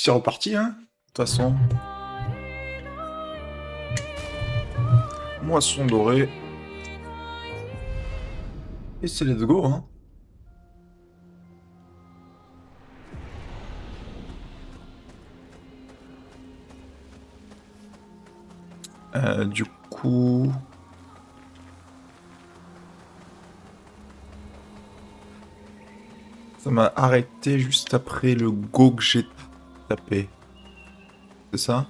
c'est reparti, hein. De toute façon. Moisson dorée. Et c'est let's go, hein. Du coup... Ça m'a arrêté juste après le go que j'ai tapé. C'est ça?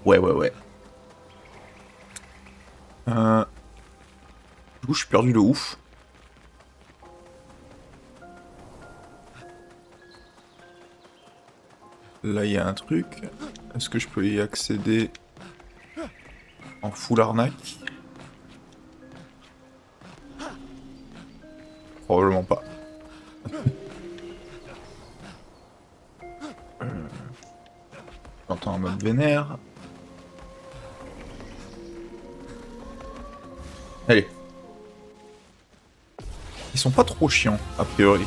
Ouais, ouais, ouais. Du coup, je suis perdu de ouf. Là, il y a un truc. Est-ce que je peux y accéder en full arnaque? Probablement pas. J'entends un mode vénère. Allez. Ils sont pas trop chiants, a priori.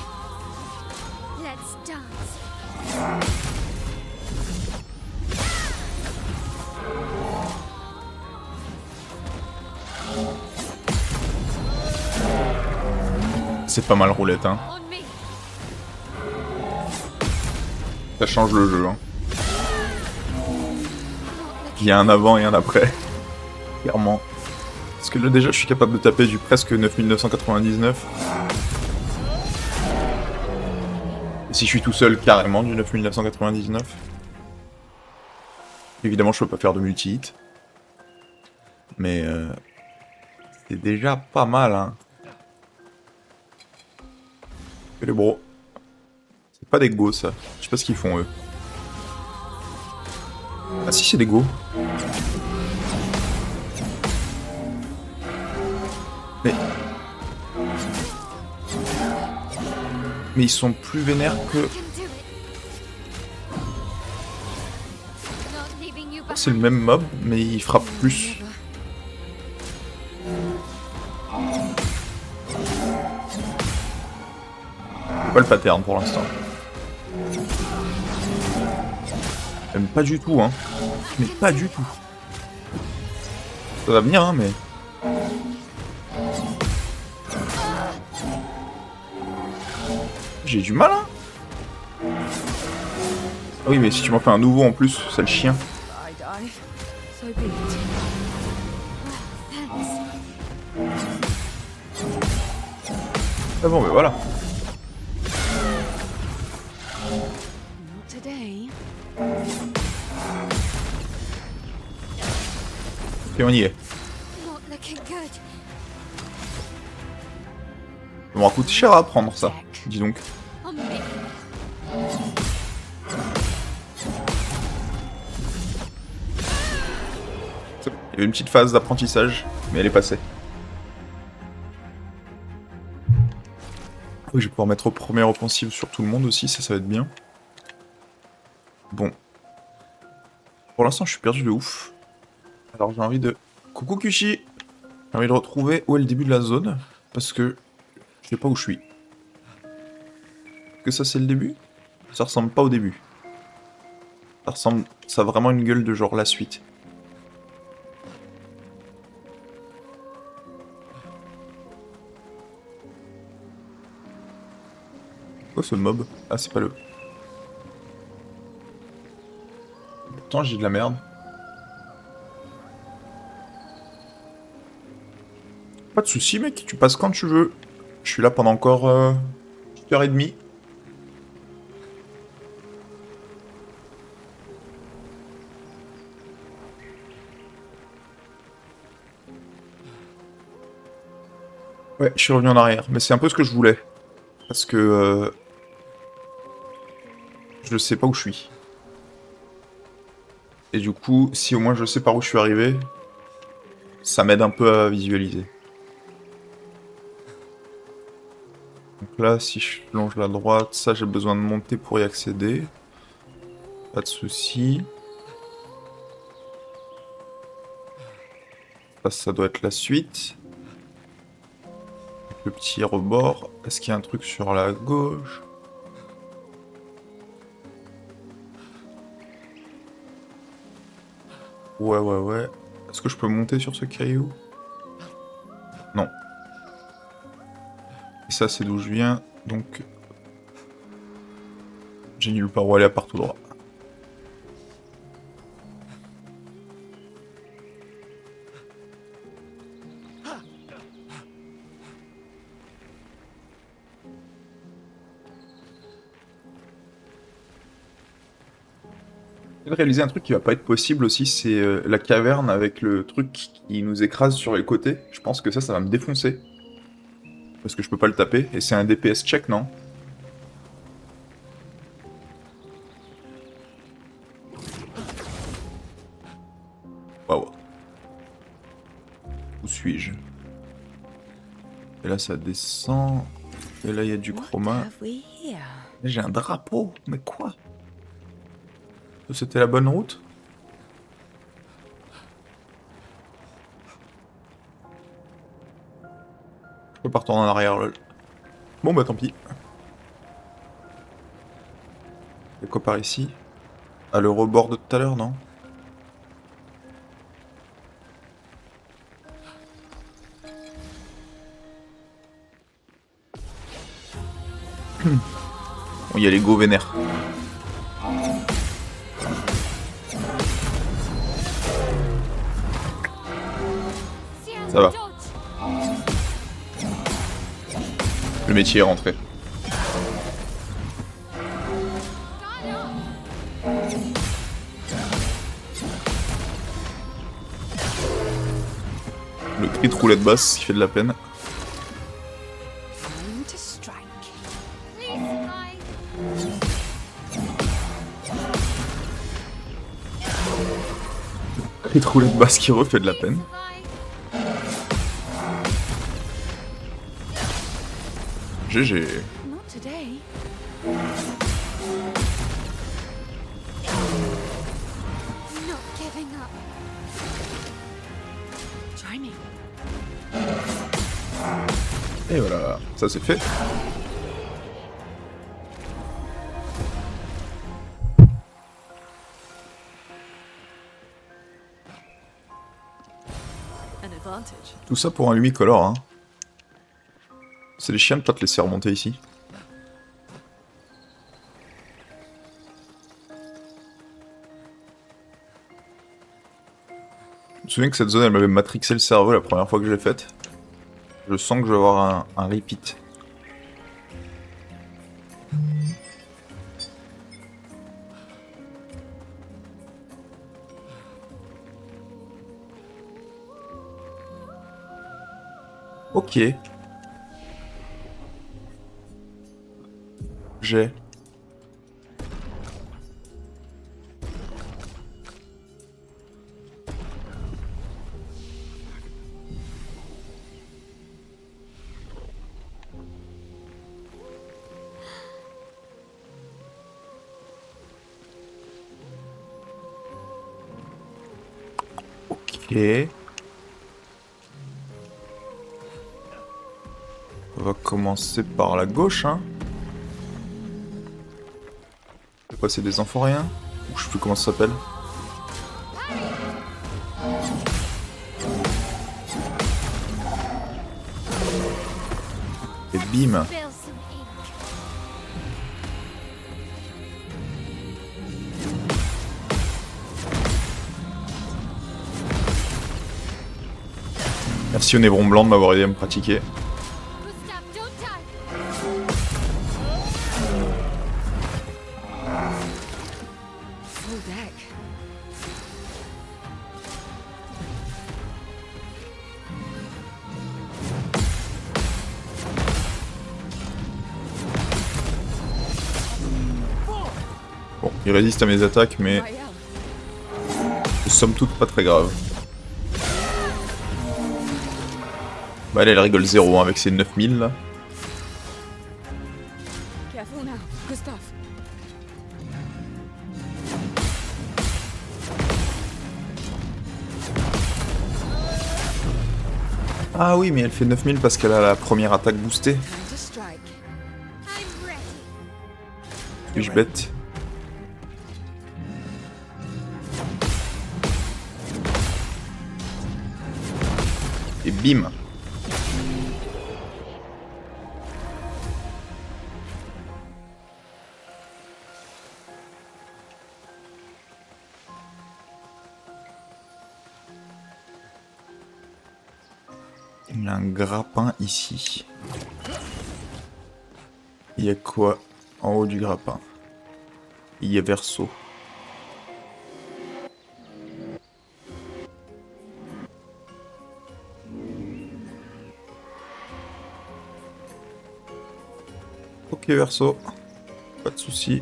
C'est pas mal roulette, hein. Ça change le jeu, hein. Il y a un avant et un après. Clairement. Parce que là, déjà, je suis capable de taper du presque 9999. Et si je suis tout seul, carrément du 9999. Évidemment, je peux pas faire de multi-hit. Mais c'est déjà pas mal, hein. Et les bros. C'est pas des go, ça. Je sais pas ce qu'ils font, eux. Ah si, c'est des go. Mais... Mais ils sont plus vénères que... C'est le même mob, mais il frappe plus. C'est pas le pattern pour l'instant. Même pas du tout, hein. Mais pas du tout. Ça va venir, hein, mais... J'ai du mal, hein. Ah oui, mais si tu m'en fais un nouveau en plus, c'est le chien. Ah bon, mais voilà. Ok, on y est. Ça m'aura coûté cher à apprendre, ça. Dis donc. Il y avait une petite phase d'apprentissage, mais elle est passée. Oui, je vais pouvoir mettre au premier offensive sur tout le monde aussi, ça va être bien. Bon. Pour l'instant, je suis perdu de ouf. Alors j'ai envie de... Coucou Kushi! J'ai envie de retrouver où est le début de la zone, parce que je sais pas où je suis. Est-ce que ça c'est le début? Ça ressemble pas au début. Ça ressemble... Ça a vraiment une gueule de genre la suite. Quoi ce mob? Ah c'est pas le... Pourtant j'ai de la merde. Pas de soucis mec, tu passes quand tu veux. Je suis là pendant encore 1h30. Ouais, je suis revenu en arrière, mais c'est un peu ce que je voulais. Parce que... je sais pas où je suis. Et du coup, si au moins je sais par où je suis arrivé, ça m'aide un peu à visualiser. Donc là, si je longe la droite, ça j'ai besoin de monter pour y accéder. Pas de soucis. Ça doit être la suite. Le petit rebord. Est-ce qu'il y a un truc sur la gauche? Ouais, ouais, ouais. Est-ce que je peux monter sur ce caillou? Non. Et ça, c'est d'où je viens, donc... J'ai nulle part où aller à part tout droit. Je vais réaliser un truc qui va pas être possible aussi, c'est la caverne avec le truc qui nous écrase sur les côtés. Je pense que ça va me défoncer. Parce que je peux pas le taper, et c'est un DPS check, non? Waouh. Où suis-je? Et là ça descend, et là il y a du chroma. Et j'ai un drapeau, mais quoi? C'était la bonne route? Je peux pas retourner en arrière, lol. Bon bah tant pis. Y'a quoi par ici? Ah, le rebord de tout à l'heure, non? Bon, y'a les go vénères. Ça va. Le métier est rentré. Le cri de roulette basse qui fait de la peine. Cri de roulette basse qui refait de la peine. GG. Et voilà, ça c'est fait. Tout ça pour un Lumicolor, hein. C'est les chiens de pas te laisser remonter ici. Je me souviens que cette zone, elle m'avait matrixé le cerveau la première fois que je l'ai faite. Je sens que je vais avoir un repeat. Ok. J'ai. Ok. On va commencer par la gauche, hein. C'est quoi, c'est des enfants rien? Ou je sais plus comment ça s'appelle. Et bim. Merci au Névron Blanc de m'avoir aidé à me pratiquer. Bon, il résiste à mes attaques, mais somme toute pas très grave. Bah elle rigole zéro hein, avec ses 9000 là. Ah oui, mais elle fait 9000 parce qu'elle a la première attaque boostée. Suis-je bête? Bim. Il y a un grappin ici. Il y a quoi en haut du grappin? Il y a verso. Ok verso, pas de soucis.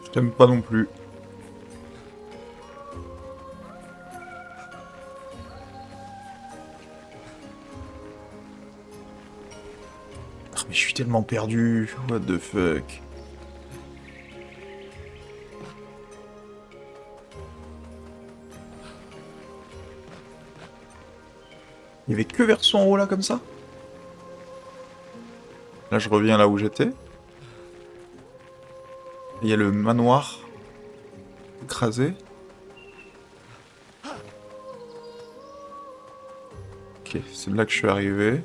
Je t'aime pas non plus. Ah, mais je suis tellement perdu. What the fuck. Il y avait que verso en haut là comme ça? Là je reviens là où j'étais. Il y a le manoir écrasé. Ok, c'est là que je suis arrivé.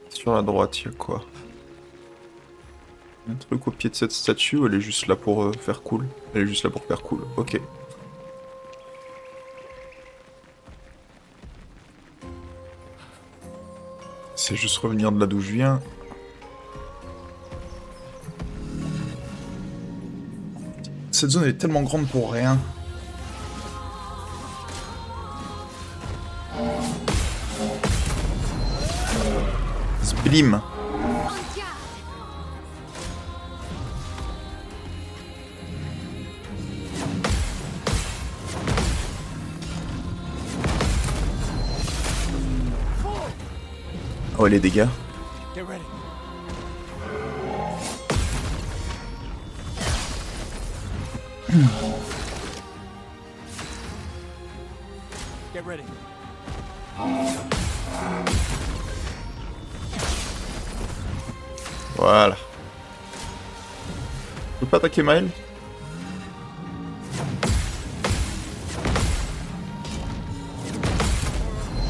Sur la droite, il y a quoi? Un truc au pied de cette statue ou elle est juste là pour faire cool? Elle est juste là pour faire cool, ok. C'est juste revenir de là d'où je viens. Cette zone est tellement grande pour rien. Splim. Oh les dégâts. Voilà. Je peux pas attaquer Maël?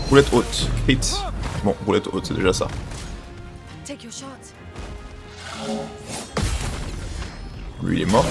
Roulette haute. Hit. Bon, roulette haute, c'est déjà ça. Lui, il est mort.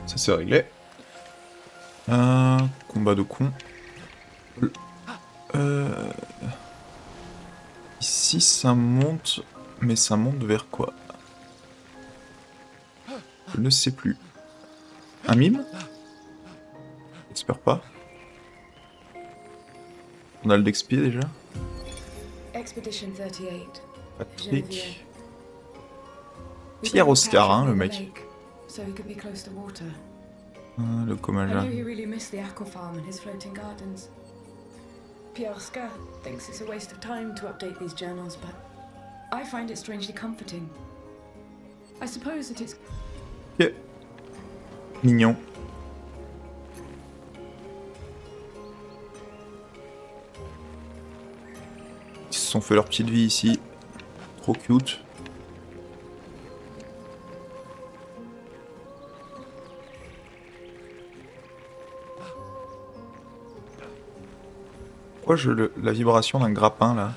Ça c'est réglé. Combat de con. Ici ça monte, mais ça monte vers quoi? Je ne sais plus. Un mime? J'espère pas. On a le d'XP déjà. Expedition 38. Patrick. Pierre Oscar, hein, le mec. So he could be close to water. Le I Comaja. knew he really missed the aqua farm and his floating gardens. Pierre Oscar thinks it's a waste of time to update these journals, but I find it strangely comforting. I suppose that it's Ok. Mignon. Ils se sont fait leur petite vie ici. Trop cute. Pourquoi la vibration d'un grappin là?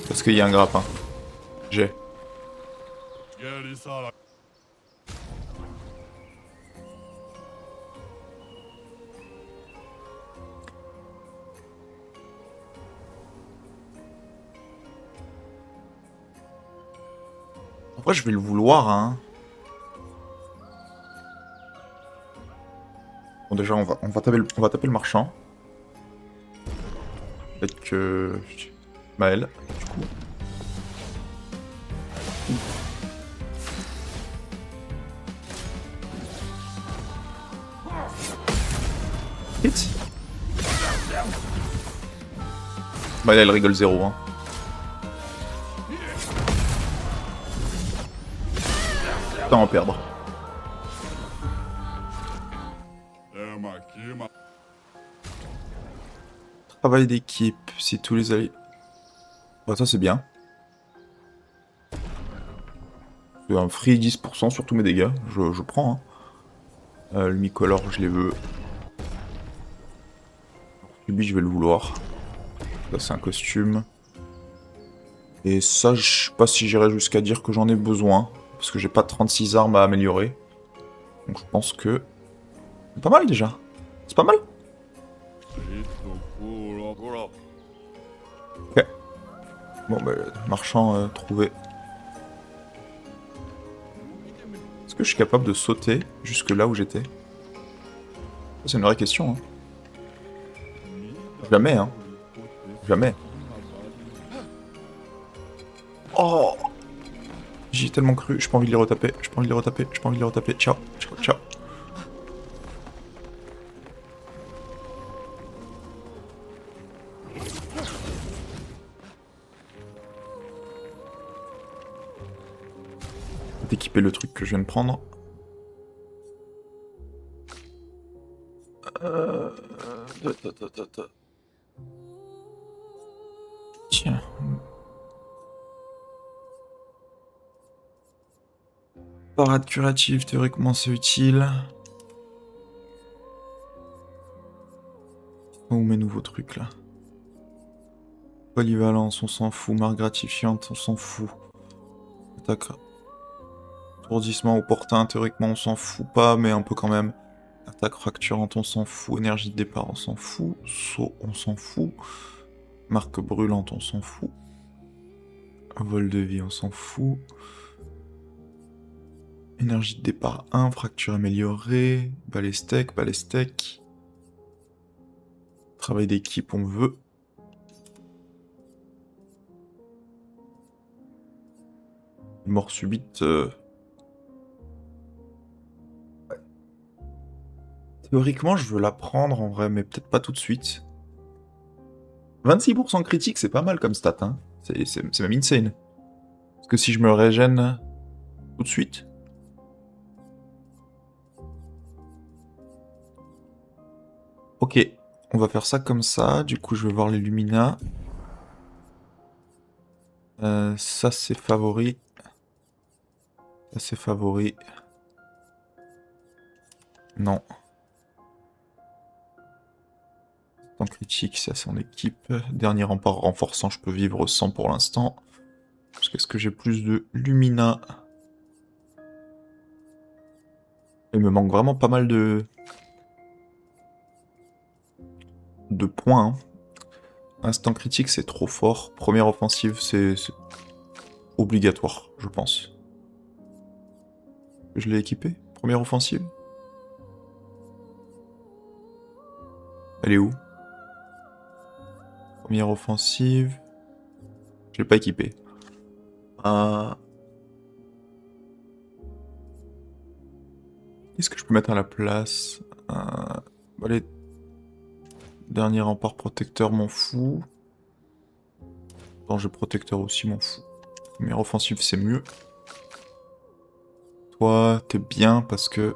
Parce qu'il y a un grappin. J'ai. Après je vais le vouloir, hein. déjà, on va taper le marchand. Avec Maël, du coup. Hit. Maël, elle rigole zéro, hein. Putain, on va perdre. Travail d'équipe, si tous les alliés... Bah ça c'est bien. C'est un free 10% sur tous mes dégâts, je prends. Hein. Le mi-color, je les veux. Lui, je vais le vouloir. Ça c'est un costume. Et ça, je sais pas si j'irai jusqu'à dire que j'en ai besoin. Parce que j'ai pas 36 armes à améliorer. Donc je pense que... C'est pas mal déjà. C'est pas mal. Ok. Bon bah, marchand trouvé. Est-ce que je suis capable de sauter jusque là où j'étais? C'est une vraie question. Hein. Jamais, hein. Jamais. Oh! J'y ai tellement cru, j'ai pas envie de les retaper, j'ai pas envie de les retaper, j'ai pas envie de les retaper. Ciao, ciao, ciao. D'équiper le truc que je viens de prendre. Tiens. Parade curative, théoriquement c'est utile. Où mes nouveaux trucs là? Polyvalence, on s'en fout. Marque gratifiante, on s'en fout. Attaque. Étourdissement opportun, théoriquement on s'en fout pas, mais un peu quand même. Attaque fracturante, on s'en fout. Énergie de départ, on s'en fout. Saut, on s'en fout. Marque brûlante, on s'en fout. Vol de vie, on s'en fout. Énergie de départ 1, fracture améliorée. Balestec, balestec. Travail d'équipe, on veut. Mort subite. Théoriquement, je veux la prendre en vrai, mais peut-être pas tout de suite. 26% critique, c'est pas mal comme stat, hein. C'est même insane. Parce que si je me régène tout de suite... Ok, on va faire ça comme ça. Du coup, je vais voir les Lumina. Ça, c'est favori. Ça, c'est favori. Non. En critique, ça c'est en équipe. Dernier rempart renforçant, je peux vivre sans pour l'instant. Parce qu'est-ce que j'ai plus de Lumina? Il me manque vraiment pas mal de points. Hein. Instant critique, c'est trop fort. Première offensive, c'est obligatoire, je pense. Je l'ai équipé? Première offensive? Elle est où? Première offensive... Je l'ai pas équipé. Qu'est-ce que je peux mettre à la place? Allez. Dernier rempart protecteur, m'en fous. Danger protecteur aussi, m'en fous. Première offensive, c'est mieux. Toi, t'es bien parce que...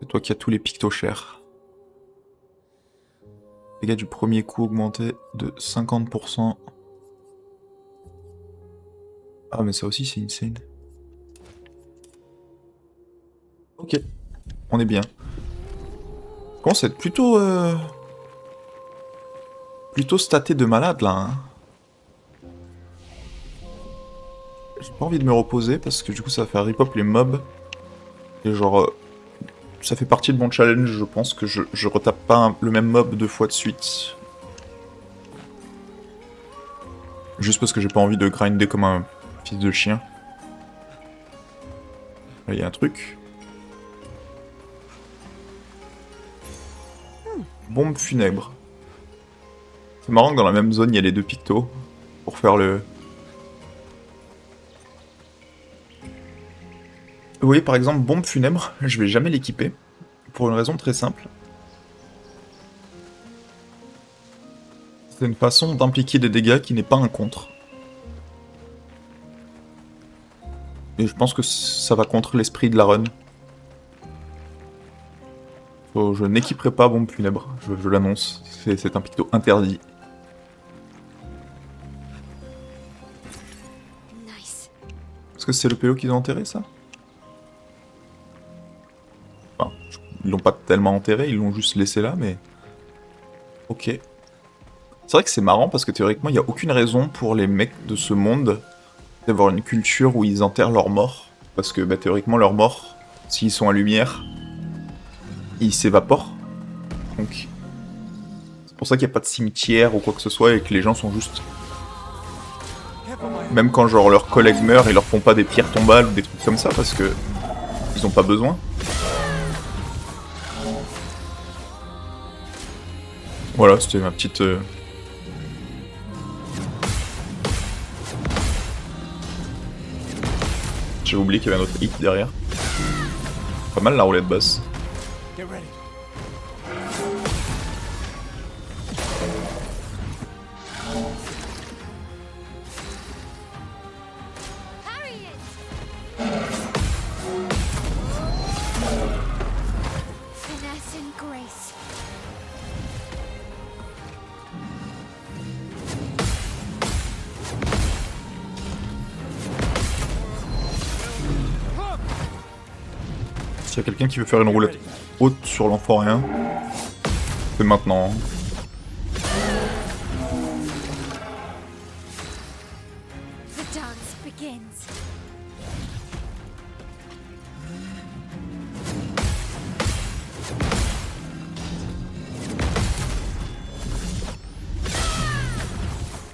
C'est toi qui as tous les pictos chers. Dégâts du premier coup augmentés de 50%. Ah, mais ça aussi, c'est insane. Ok. On est bien. Commence à être plutôt... Plutôt staté de malade, là. Hein. J'ai pas envie de me reposer, parce que du coup, ça va faire rip-up les mobs. Et genre... ça fait partie de mon challenge, je pense, que je retape pas le même mob 2 fois de suite. Juste parce que j'ai pas envie de grinder comme un fils de chien. Là, il y a un truc. Bombe funèbre. C'est marrant que dans la même zone, il y a les deux pictos. Pour faire le... Vous voyez par exemple, bombe funèbre, je vais jamais l'équiper. Pour une raison très simple. C'est une façon d'impliquer des dégâts qui n'est pas un contre. Et je pense que ça va contre l'esprit de la run. Je n'équiperai pas bombe funèbre, je l'annonce. C'est un picto interdit. Nice. Est-ce que c'est le PO qu'ils ont enterré, ça? Enfin, ils l'ont pas tellement enterré, ils l'ont juste laissé là, mais... Ok. C'est vrai que c'est marrant, parce que théoriquement, il n'y a aucune raison pour les mecs de ce monde d'avoir une culture où ils enterrent leurs morts. Parce que, bah, théoriquement, leurs morts, s'ils sont à lumière, ils s'évaporent. Donc... C'est pour ça qu'il n'y a pas de cimetière ou quoi que ce soit, et que les gens sont juste... Même quand genre leurs collègues meurent, ils leur font pas des pierres tombales ou des trucs comme ça, parce que... Ils ont pas besoin. Voilà, c'était ma petite... J'ai oublié qu'il y avait un autre hit derrière. Pas mal la roulette basse. Finesse and grace. S'il y a quelqu'un qui veut faire une roulette haute sur l'enfoirien, c'est maintenant. The dance begins.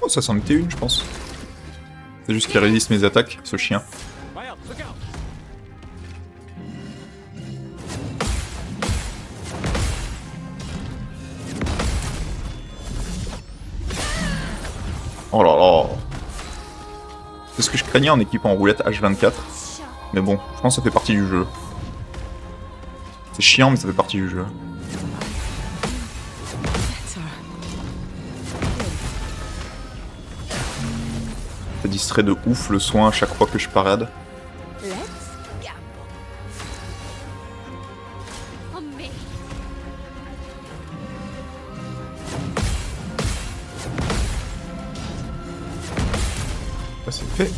Oh, ça s'en était une, je pense. C'est juste qu'il résiste mes attaques, ce chien. Oh là là. C'est ce que je craignais en équipant en roulette H24. Mais bon, je pense que ça fait partie du jeu. C'est chiant, mais ça fait partie du jeu. Ça distrait de ouf le soin à chaque fois que je parade. Let's gamble. On me. Ça c'est fait.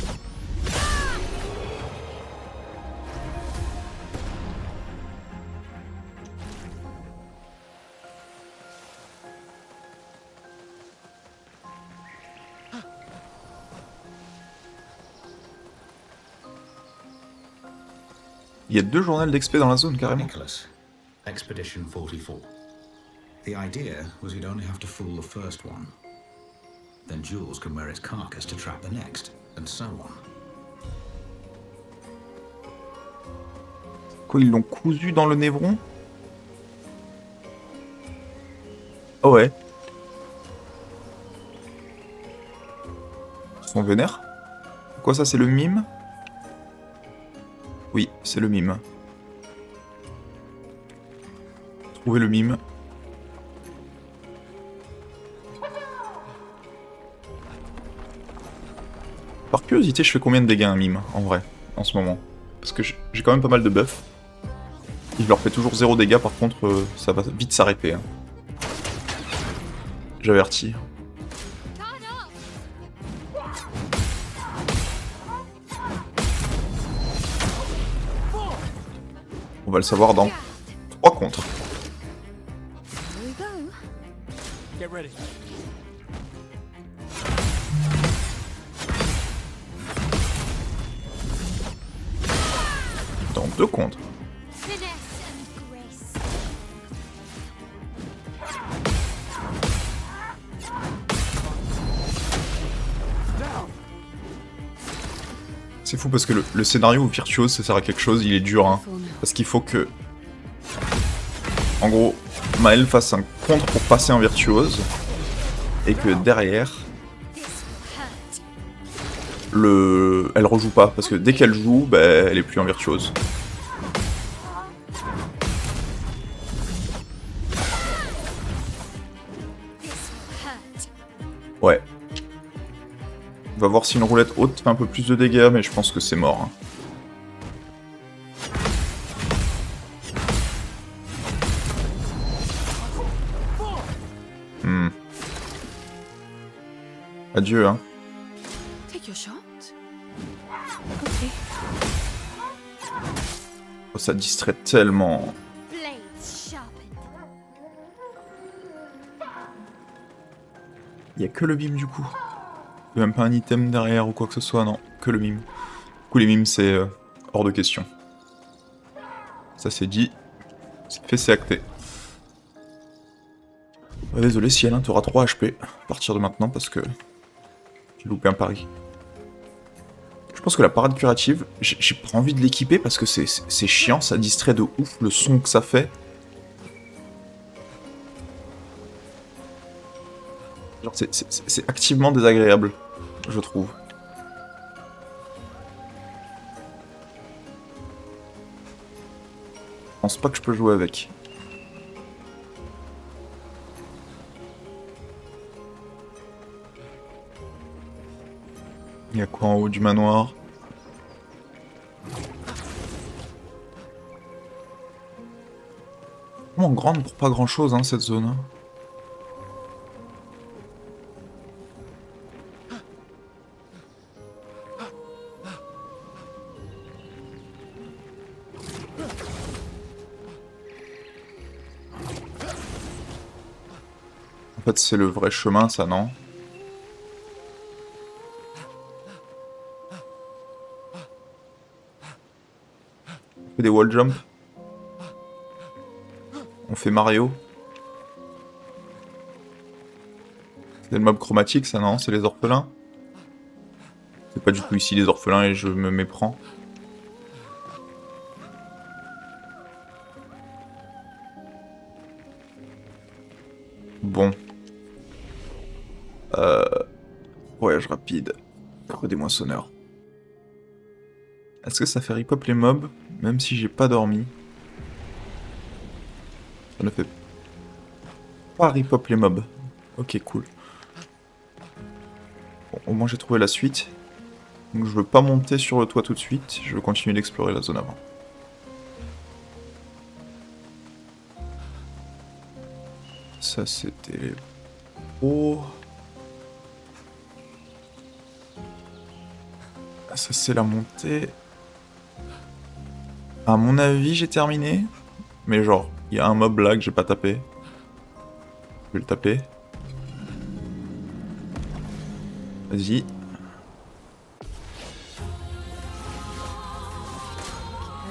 Il y a 2 journaux d'XP dans la zone carrément. Nicholas, Expedition 44. The idea was you'd only have to fool the first one. Then Jules can wear his carcass to trap the next, and so on. Quoi, ils l'ont cousu dans le névron? Oh ouais. Ils sont vénères? Quoi ça, c'est le mime? Oui, c'est le mime. Trouvez le mime. Par curiosité, je fais combien de dégâts un mime, en vrai, en ce moment? Parce que j'ai quand même pas mal de buffs. Et je leur fais toujours 0 dégâts, par contre, ça va vite s'arrêter. Hein. J'avertis. On va le savoir dans 3 contre. Here we go. Get ready. Dans 2 contre. Finesse and grace. C'est fou parce que le scénario virtuose, ça sert à quelque chose, il est dur, hein. Parce qu'il faut que... En gros, Maël fasse un contre pour passer en virtuose. Et que derrière, This will hurt. elle rejoue pas. Parce que dès qu'elle joue, bah, elle est plus en virtuose. This will hurt. Ouais. On va voir si une roulette haute fait un peu plus de dégâts, mais je pense que c'est mort. Hein. Adieu, hein. Take your shot. Okay. Oh, ça distrait tellement. Blades sharpened. Il y a que le mime du coup. Il y a même pas un item derrière ou quoi que ce soit, non. Que le mime. Du coup, les mimes, c'est hors de question. Ça c'est dit. C'est fait, c'est acté. Ouais, désolé, Ciel, hein, t'auras 3 HP à partir de maintenant parce que j'ai loupé un pari. Je pense que la parade curative, j'ai pas envie de l'équiper parce que c'est chiant, ça distrait de ouf le son que ça fait. Genre, c'est activement désagréable, je trouve. Je pense pas que je peux jouer avec. Il y a quoi en haut du manoir? Vraiment grande pour pas grand chose, hein, cette zone. Hein. En fait, c'est le vrai chemin, ça, non? On fait des wall jump. On fait Mario. C'est le mob chromatique, ça, non? C'est les orphelins? C'est pas du tout ici les orphelins et je me méprends. Bon. Voyage rapide. Creux des moissonneurs. Est-ce que ça fait rip-hop les mobs, même si j'ai pas dormi? Ça ne fait pas rip-hop les mobs. Ok, cool. Bon, au moins j'ai trouvé la suite. Donc je veux pas monter sur le toit tout de suite, je veux continuer d'explorer la zone avant. Ça c'était les pros. Ça c'est la montée. À mon avis j'ai terminé. Mais genre, il y a un mob là que j'ai pas tapé. Je vais le taper. Vas-y.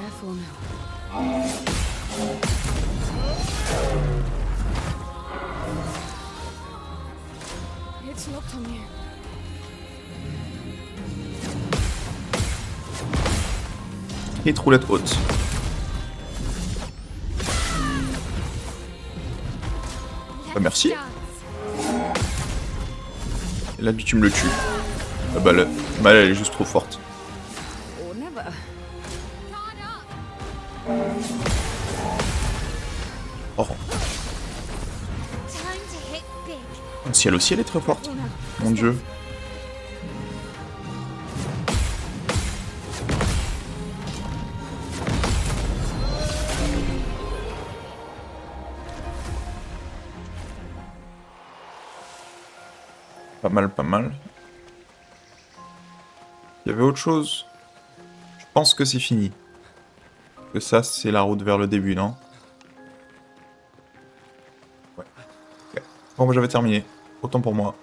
Careful now. It's locked on you. Et roulette haute. Bah merci. Dance. Et là, tu me le tues. Ah bah, elle est juste trop forte. Or never. Guard up. Oh, Time to hit big. le ciel aussi, elle est très forte. Oh no. Mon dieu. Pas mal, pas mal. Il y avait autre chose. Je pense que c'est fini. Que ça, c'est la route vers le début, non? Ouais. Ok. Bon, bah, j'avais terminé. Autant pour moi.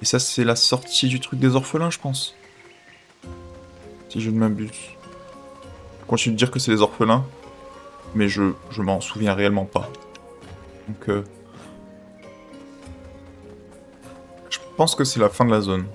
Et ça, c'est la sortie du truc des orphelins, je pense. Si je ne m'abuse. Je continue de dire que c'est les orphelins. Mais je m'en souviens réellement pas. Donc, je pense que c'est la fin de la zone.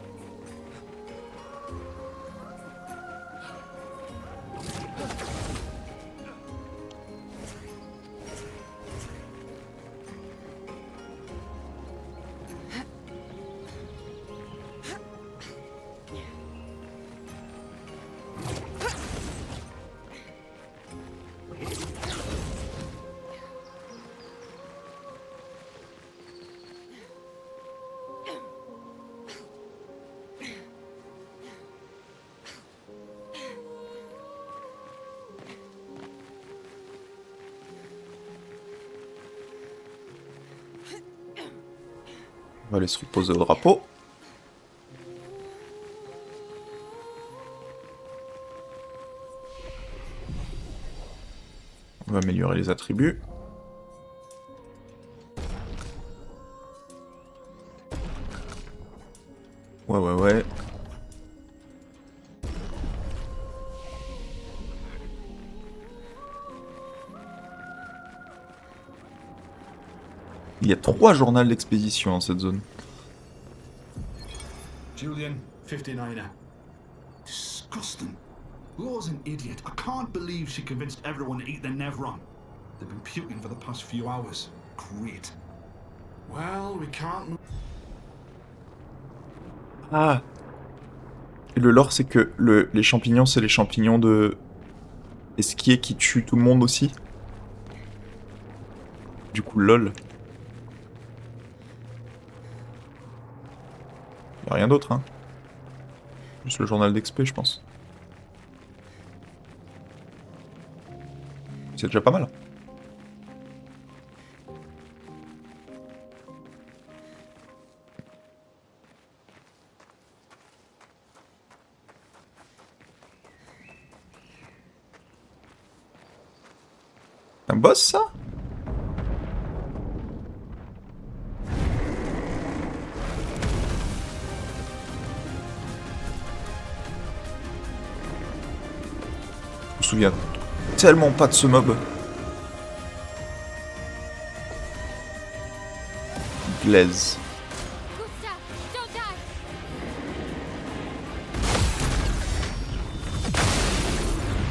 On va aller se reposer au drapeau. On va améliorer les attributs. Ouais. Il y a 3 journaux d'expédition dans cette zone. Julian, 59er. Disgusting. Law's an idiot. I can't believe she convinced everyone to eat the Nevron. They've been puking for the past few hours. Great. Well, we can't... Ah. Et le lore, c'est que les champignons, c'est les champignons de... Esquier qui tuent tout le monde aussi. Du coup, lol. Y'a rien d'autre, hein. Juste le journal d'XP, je pense. C'est déjà pas mal. Un boss, ça? Je me souviens tellement pas de ce mob. Glaise. Gustav, don't die!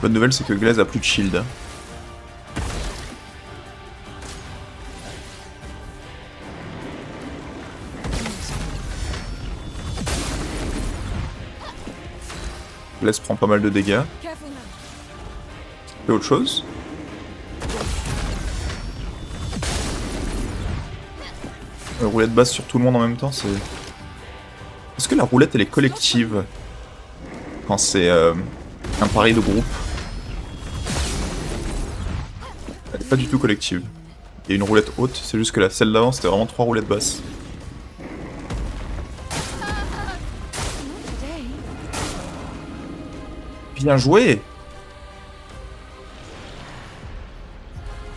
Bonne nouvelle, c'est que Glaise a plus de shield. Hein. Glaise prend pas mal de dégâts. Careful now. Fait autre chose. Roulette basse sur tout le monde en même temps, c'est... Est-ce que la roulette, elle est collective quand c'est un pari de groupe? Elle est pas du tout collective. Il y a une roulette haute, c'est juste que la celle d'avant, c'était vraiment 3 roulettes basses. Today. Bien joué!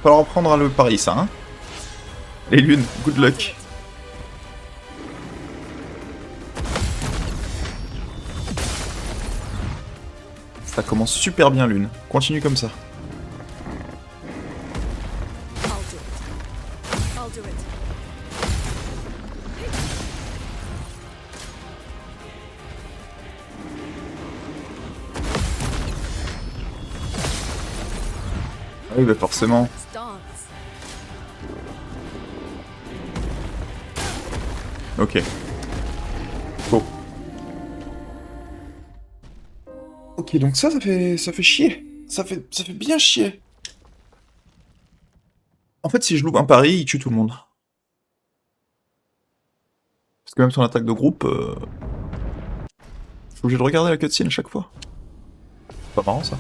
Falloir reprendre le pari, ça, hein? Les lunes, good luck! Ça commence super bien, Lune. Continue comme ça. I'll do it. I'll do it. Ah oui, bah forcément. Let's dance. Ok. Bon. Ok, donc ça fait chier. Ça fait bien chier. En fait, si je loupe un pari, il tue tout le monde. Parce que même son attaque de groupe, je suis obligé de regarder la cutscene à chaque fois. C'est pas marrant, ça.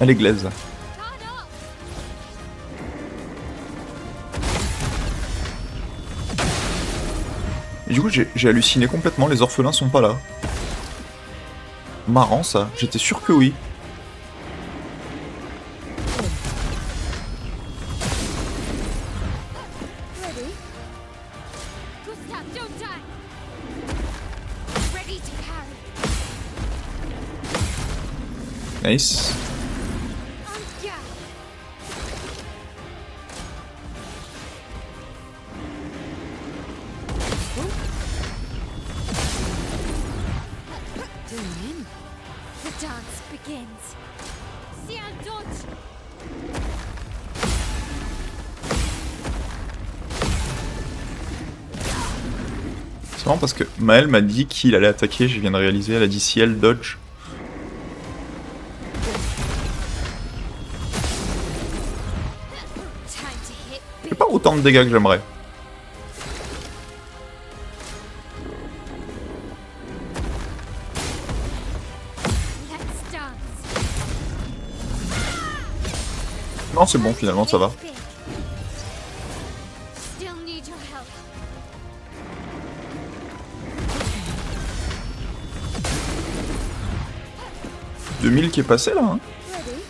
Elle est glaise. Turn up! Et du coup, j'ai halluciné complètement, les orphelins sont pas là. Marrant, ça. J'étais sûr que oui. Ready? Gustav, don't die! Ready to carry. Nice. Yeah. Tune in. The dance begins. See un dodge. C'est marrant parce que Maël m'a dit qu'il allait attaquer, je viens de réaliser, elle a dit ciel, dodge. Time to hit J'ai big. pas autant de dégâts que j'aimerais. Let's dance. Non, c'est bon, finalement, ça va. Big. Still need your help. 2000 qui est passé là. Hein. Ready?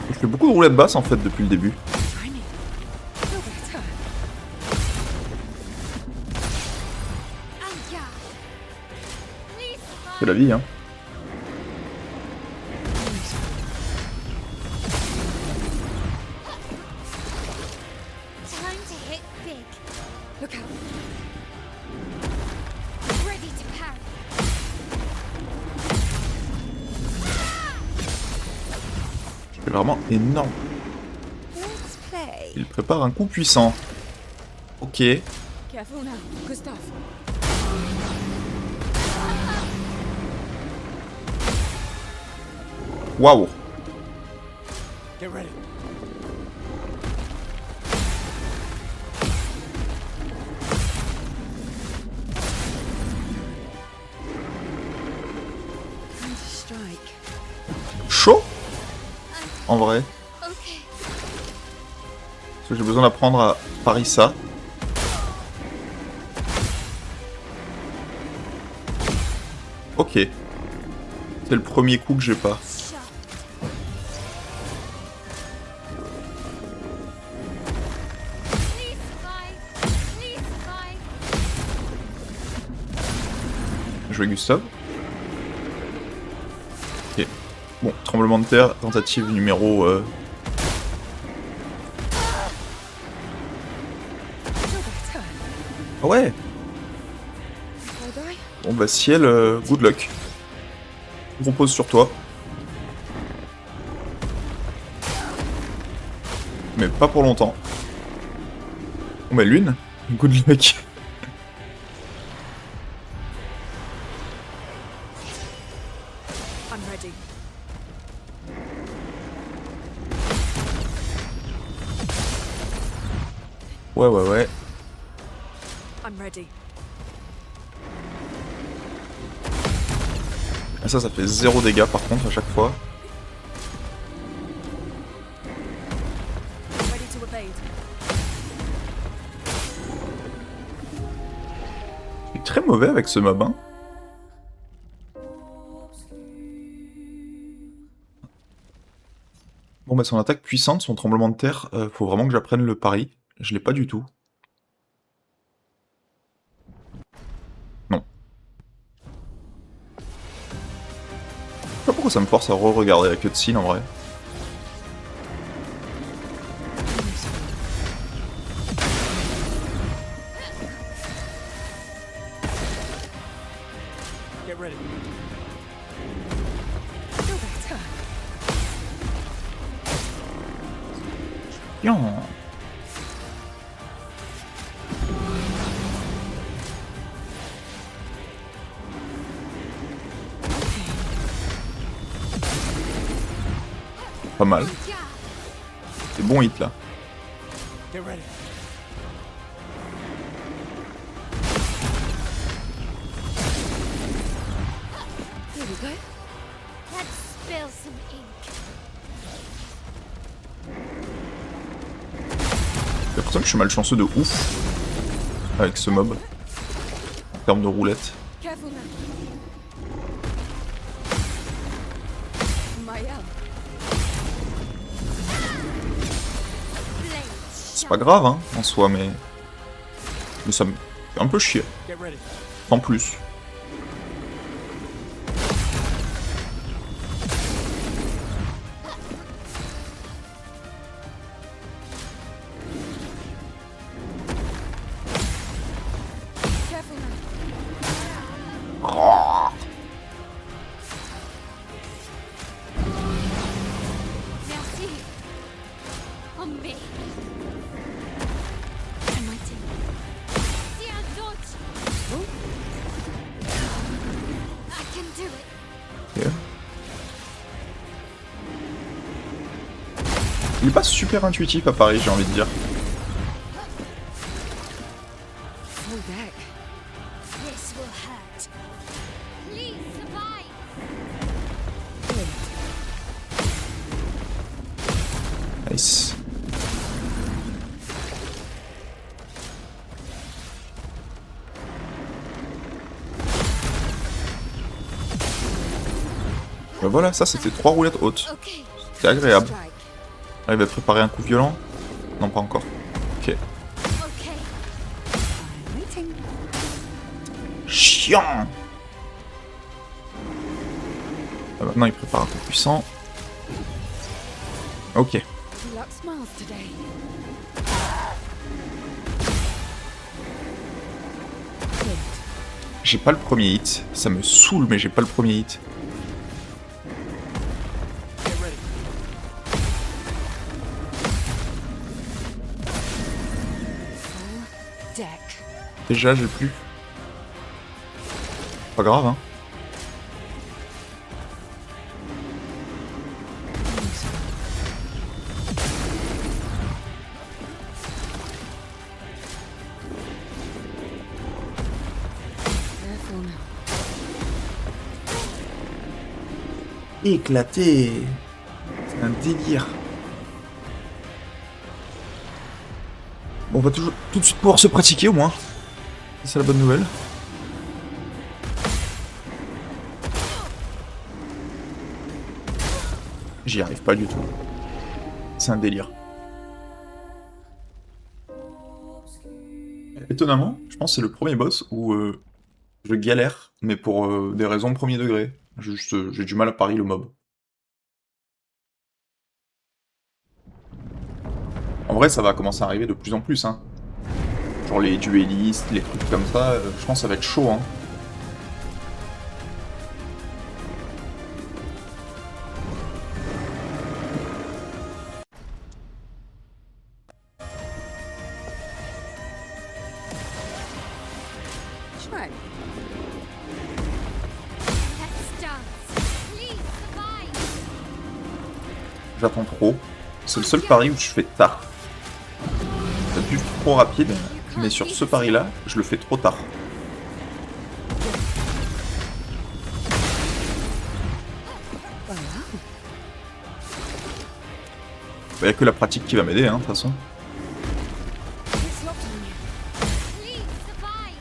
Je fais beaucoup de roulettes basses en fait depuis le début. Tiny. Feel better. Anka. Please C'est la survive. vie, hein. Time to hit big. Look out. Ready to parry. C'est vraiment énorme. Let's play. Il prépare un coup puissant. Ok. Careful now. Good stuff. Waouh. Get ready. Time to strike. Chaud. En vrai. Okay. Parce que j'ai besoin d'apprendre à parier ça. Ok. C'est le premier coup que j'ai pas. Shot. Please survive. Please survive. Je vais Gustave. Ok. Bon, tremblement de terre, tentative numéro... Feel better. Ah ouais. If I die, Bon bah ciel, good luck. Je repose sur toi. Mais pas pour longtemps. Bon bah lune, good luck. I'm ready. Ouais ouais ouais. I'm ready. Et ça fait 0 dégâts par contre à chaque fois. Ready to evade. Je suis très mauvais avec ce mob, hein. Bon bah son attaque puissante, son tremblement de terre, faut vraiment que j'apprenne le pari. Je l'ai pas du tout. Non. Je sais pas pourquoi ça me force à re-regarder la cutscene en vrai. Get ready. Feel better. Tiens. Pas mal. Yeah. C'est bon hit là. Get ready. Here we go. Let's spill some ink. J'ai l'impression que je suis malchanceux de ouf avec ce mob en termes de roulette. Careful now. My arm. Blade C'est shot. pas grave hein en soi mais ça me fait un peu chier. Get ready. En plus. Careful now. Merci. On me. I'm waiting. See un dodge. Oh, I can do it. Ok. Il est pas super intuitif à Paris, j'ai envie de dire. full deck. This will hurt. Please survive. Nice. Bah voilà, ça c'était 3 roulettes hautes. Okay. C'était agréable. Strike. Là, il va préparer un coup violent. Non, pas encore. Ok. Okay. I'm waiting. Chiant. Ah, maintenant, il prépare un coup puissant. Ok. Luck smiles today. J'ai pas le premier hit. Ça me saoule, mais j'ai pas le premier hit. Get ready. Full deck. Déjà, j'ai plus. Pas grave, hein. Careful now. Éclaté. C'est un délire. Bon, on va toujours tout de suite pouvoir se pratiquer au moins. C'est la bonne nouvelle. J'y arrive pas du tout. C'est un délire. Étonnamment, je pense que c'est le premier boss où je galère, mais pour des raisons premier degré. Juste, j'ai du mal à parier le mob. En vrai, ça va commencer à arriver de plus en plus, hein. Genre les duellistes, les trucs comme ça, je pense que ça va être chaud, hein. Try. Let's dance. Please survive. J'attends trop. C'est le seul pari où je fais tard. C'est juste trop rapide, mais sur ce pari-là, je le fais trop tard. Il n'y a que la pratique qui va m'aider, hein, de toute façon. It's locked on you. Please survive.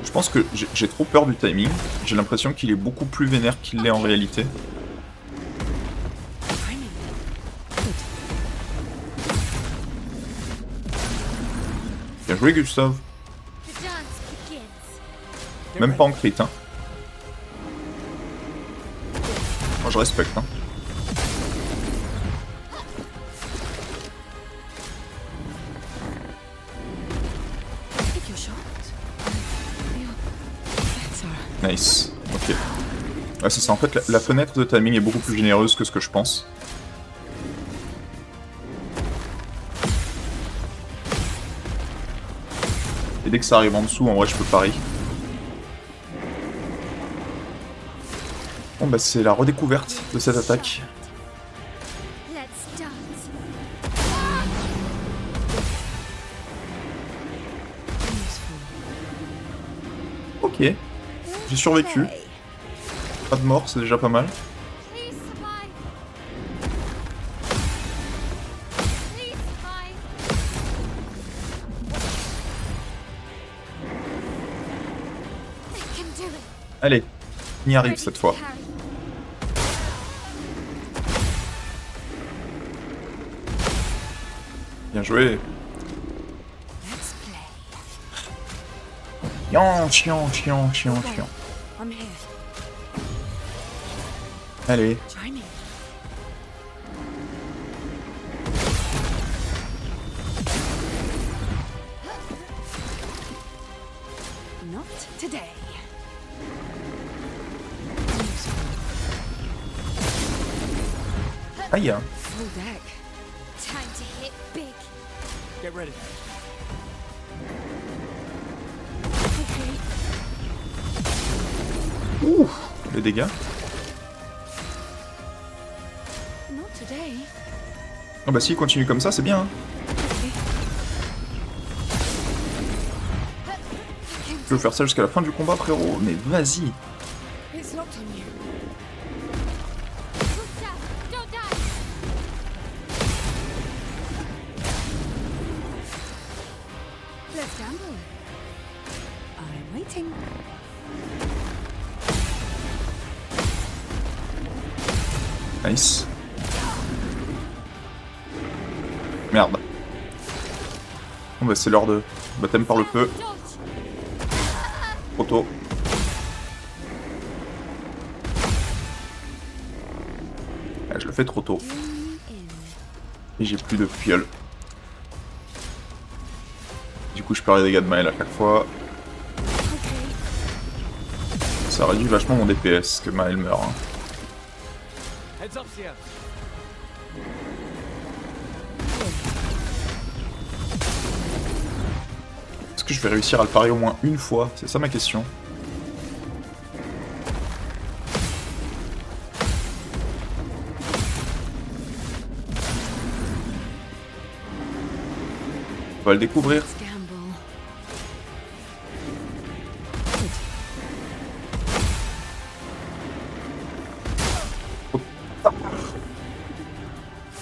Je pense que j'ai trop peur du timing. J'ai l'impression qu'il est beaucoup plus vénère qu'il l'est en réalité. Timing. Bien joué, Gustave. The dance begins. Même pas en crit, hein. Moi, je respecte, hein. Take your shot. That's our Nice. Ok. Ouais, c'est ça. En fait, la fenêtre de timing est beaucoup plus généreuse que ce que je pense. Et dès que ça arrive en dessous, en vrai, je peux parier. Bon, bah, c'est la redécouverte de cette attaque. Let's dance. Ok. J'ai survécu. Play. Pas de mort, c'est déjà pas mal. Please survive. Please survive. They can do it. Allez, on y arrive Ready cette to fois. carry. Bien joué. Let's play. Chiant, chiant, chiant, chiant, chiant. I'm here. Allez. Try me. Not today. Aïe. Full deck. Time to hit big. Get ready. Okay. Ouh, les dégâts. Not today. Ah bah si, il continue comme ça, c'est bien. Hein. Je veux faire ça jusqu'à la fin du combat, frérot. Mais vas-y. It's locked on you. Don't die. Let's gamble. I'm waiting. Nice. Merde. Bon bah c'est l'heure de baptême par le feu. Trop tôt. Ah, je le fais trop tôt. Et j'ai plus de fiole. Du coup je perds les dégâts de Maël à chaque fois. Ça réduit vachement mon DPS que Maël meurt. Hein. Heads up, Sia. Est-ce que je vais réussir à le parer au moins une fois? C'est ça ma question. On va le découvrir.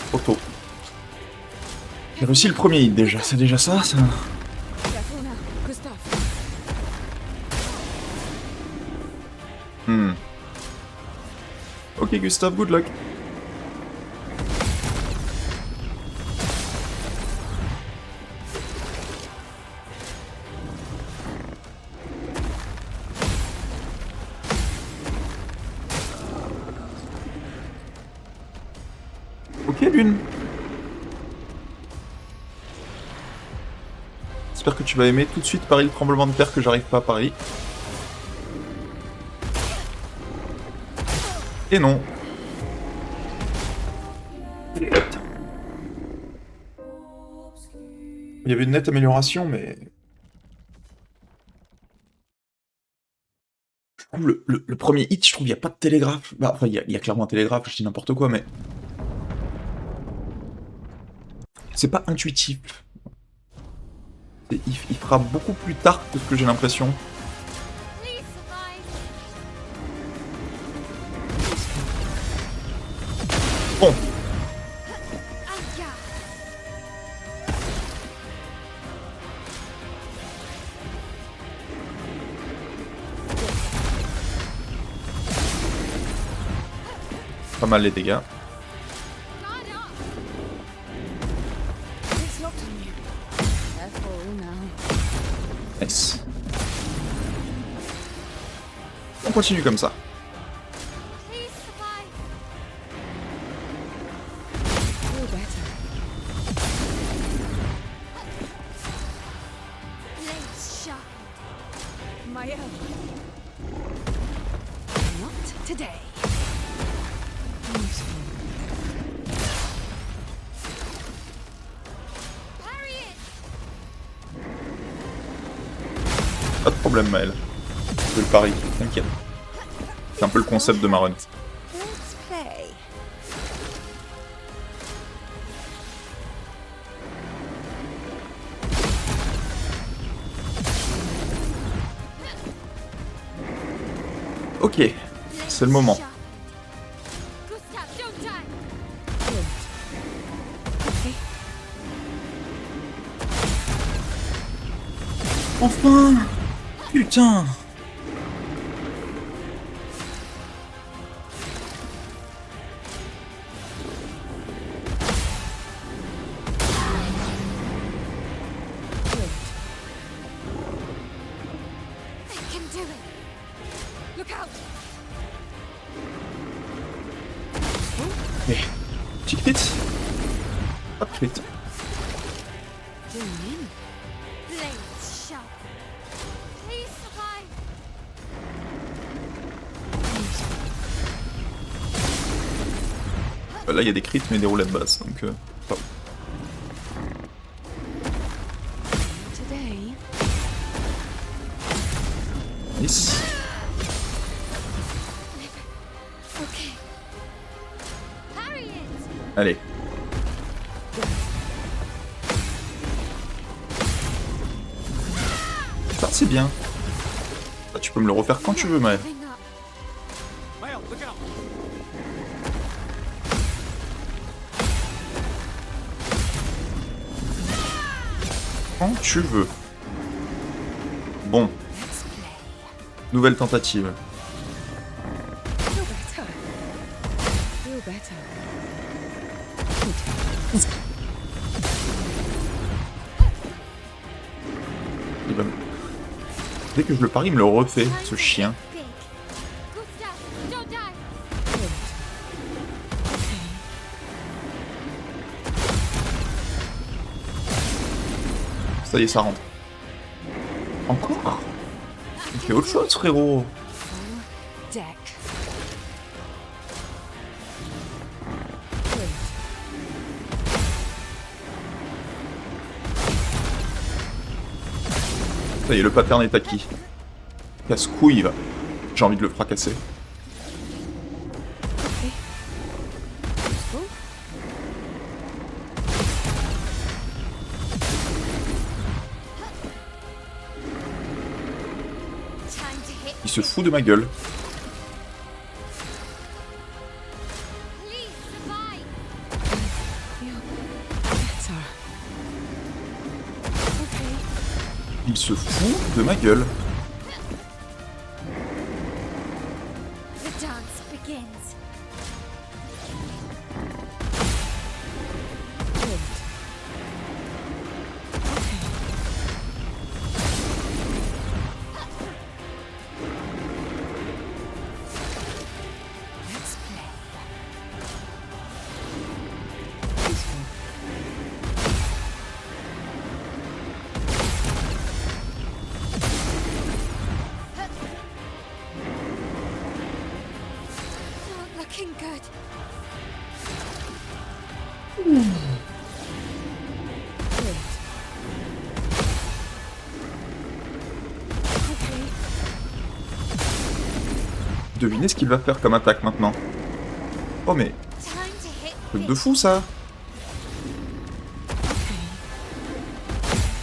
Trop tôt. J'ai réussi le premier hit déjà, c'est déjà ça, ça. Careful now, Gustav. Ok Gustave, good luck. Ok Lune. J'espère que tu vas aimer tout de suite parer le tremblement de terre que j'arrive pas à parer. Et non. Il y avait une nette amélioration, mais... Le premier hit, je trouve, il n'y a pas de télégraphe. Bah, enfin, il y a clairement un télégraphe, je dis n'importe quoi, mais... C'est pas intuitif. Il fera beaucoup plus tard que ce que j'ai l'impression. Please survive. Bon, Aya. pas mal les dégâts. Guard up. It's locked on you. Careful now. Nice. On continue comme ça. Please survive. Feel better. Blades sharp. Mael. Not today. Parry it. Pas de problème Maël. Je le parie, t'inquiète. C'est un peu le concept de ma run. Let's play. Ok, c'est le moment. Gustav, don't die. Enfin! Putain! They can do it. Look out. Mais... Petit crit? Pas de crit. Zoom in. Blades sharp. Please survive. Là il y a des crits mais des roulettes basses donc... pas- Today. Nice. Okay. Parry it. Allez. Ça c'est bien. Ça, tu peux me le refaire quand tu veux Maël. Moving up. Mael, look out. Quand tu veux. Bon, Let's play. nouvelle tentative. Feel better. Feel better. Il va me- Dès que je le parie, il me le refait, ce chien. Big. Gustav, don't die. Ça y est, ça rentre. Encore? Il fait autre chose, frérot. Deck. Ça y est, le pattern est acquis. Casse-couille, va. J'ai envie de le fracasser. Time to hit. Il se fout de ma gueule. Please survive. Better. Okay. Il se fout de ma gueule. The dance begins. Let's play. Not looking good. Devinez ce qu'il va faire comme attaque maintenant. Oh mais, Time to hit. truc de fou ça.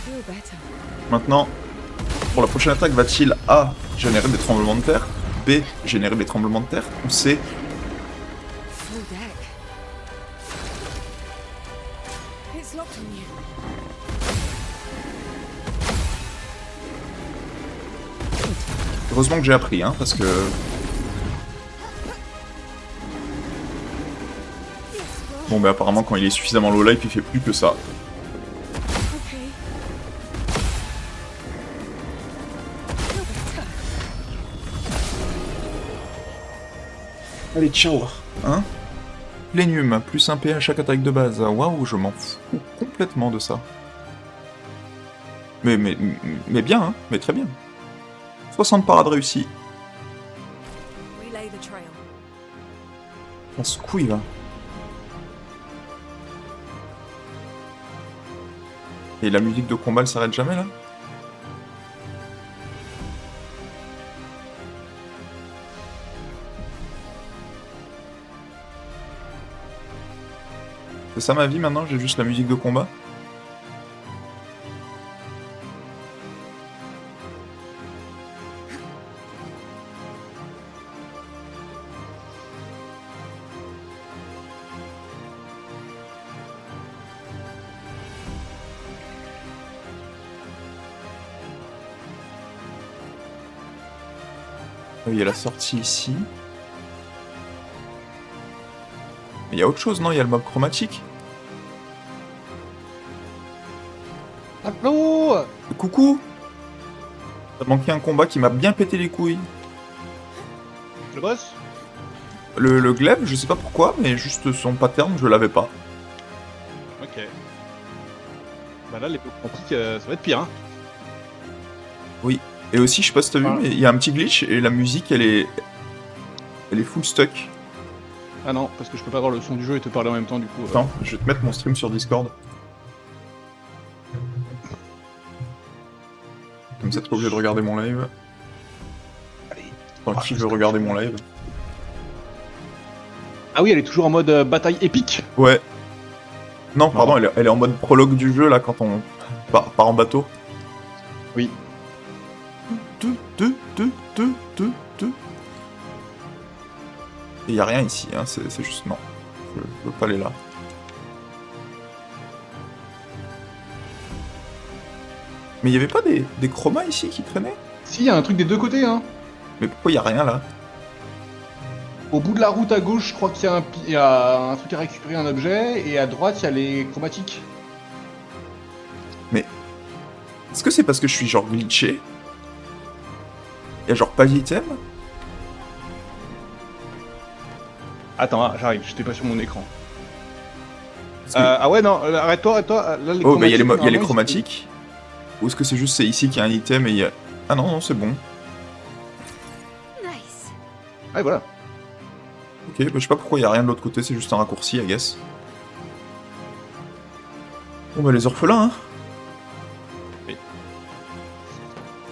Feel better. Maintenant, pour la prochaine attaque, va-t-il A. Générer des tremblements de terre, B. Générer des tremblements de terre, ou C. Full deck. It's locked on you. Heureusement que j'ai appris, hein, parce que... Bon, bah apparemment, quand il est suffisamment low life, il fait plus que ça. Okay. Feel better. Allez, ciao. Hein? Plénium, plus 1 P à chaque attaque de base. Waouh, je m'en fous complètement de ça. Mais bien, hein, mais très bien. 60 parades réussies. Relay the trail. Casse-couille, là. Et la musique de combat, elle s'arrête jamais, là? C'est ça ma vie maintenant? J'ai juste la musique de combat? Il y a la sortie ici. Mais il y a autre chose, non? Il y a le mob chromatique. Allô. Coucou! T'as manqué un combat qui m'a bien pété les couilles. Le boss. Le glaive, je sais pas pourquoi, mais juste son pattern, je l'avais pas. Ok. Bah là, les blocs quantiques, ça va être pire, hein. Et aussi, je sais pas si t'as vu, Ah. mais il y a un petit glitch et la musique, elle est full stuck. Ah non, parce que je peux pas avoir le son du jeu et te parler en même temps, du coup. Attends, je vais te mettre mon stream sur Discord. Comme ça, t'es pas obligé de regarder mon live. Enfin, qui veut regarder mon live? Ah oui, elle est toujours en mode bataille épique. Ouais. Non, pardon, elle est en mode prologue du jeu, là, quand on part en bateau. Oui. Et y a rien ici, hein, c'est juste non. Je veux pas aller là. Mais y avait pas des chromas ici qui traînaient? Si, y a un truc des deux côtés, hein. Mais pourquoi y a rien là? Au bout de la route à gauche, je crois qu'il y a il y a un truc à récupérer, un objet, et à droite, il y a les chromatiques. Est-ce que c'est parce que je suis genre glitché? Y'a genre pas d'item? Attends, ah, j'arrive, j'étais pas sur mon écran. Parce que- Ah ouais, non, arrête-toi. Là, les Oh, bah y'a les, chromatiques, y a les normalement, chromatiques. Ou est-ce que c'est juste c'est ici qu'il y a un item et il y a... Ah non, non, c'est bon. Nice. Ouais, voilà. Ok, bah je sais pas pourquoi il y a rien de l'autre côté, c'est juste un raccourci, I guess. Bon bah les orphelins, hein. Oui.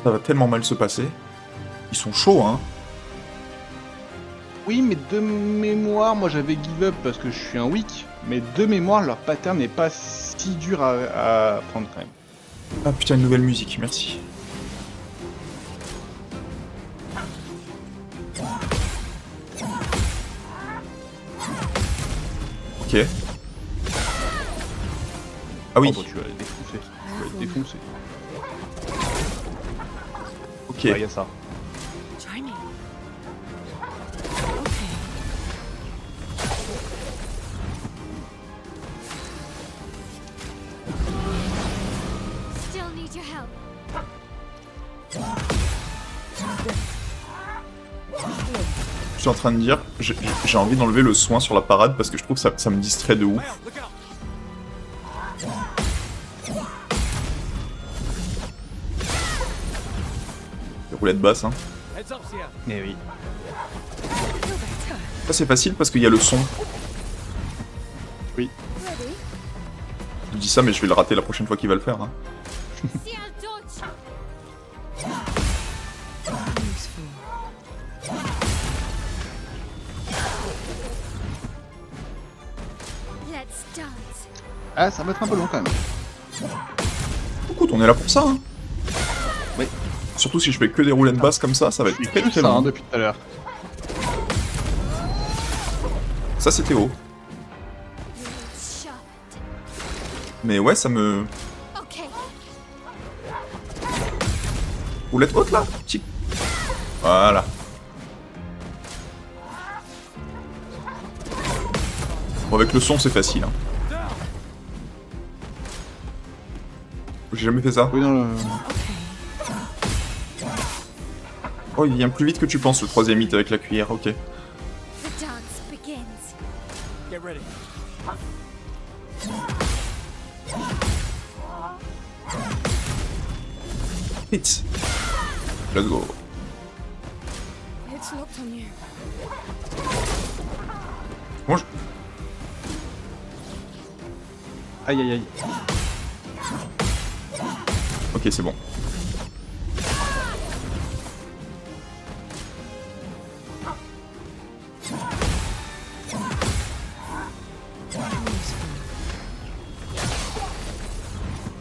Ça va tellement mal se passer. Ils sont chauds, hein. Oui, mais de mémoire, moi j'avais give up parce que je suis un weak, mais de mémoire, leur pattern n'est pas si dur à prendre quand même. Ah putain, une nouvelle musique, merci. Ok. Ah oui, Oh, bah, tu vas le défoncer. Tu vas le défoncer. ok. Ouais, y a ça. Try me. Okay. Still need your help. Je suis en train de dire, j'ai envie d'enlever le soin sur la parade parce que je trouve que ça me distrait de ouf. Mael, look out! Les roulettes basses, hein. Heads up, Sierra. Eh oui. Ça c'est facile parce qu'il y a le son. Ready? Je dis ça mais je vais le rater la prochaine fois qu'il va le faire. Hein. See I'll dodge. Useful. Let's dance. Ah, ça va être un peu long quand même. Écoute, on est là pour ça. Hein. Oui. Surtout si je fais que des roulettes basses comme ça va être très Que très ça, hein, long. depuis tout à l'heure. Ça c'était haut. Let's shot. Mais ouais, ça me... Okay. Roulette haute là Tic. Voilà. Bon, avec le son c'est facile. Hein. J'ai jamais fait ça. Oui, non, Oh, il vient plus vite que tu penses le troisième hit avec la cuillère, ok. The dance begins. Get ready. Hit. Let's go. It's locked on you. Moi, je... Aïe aïe aïe. Ok, c'est bon.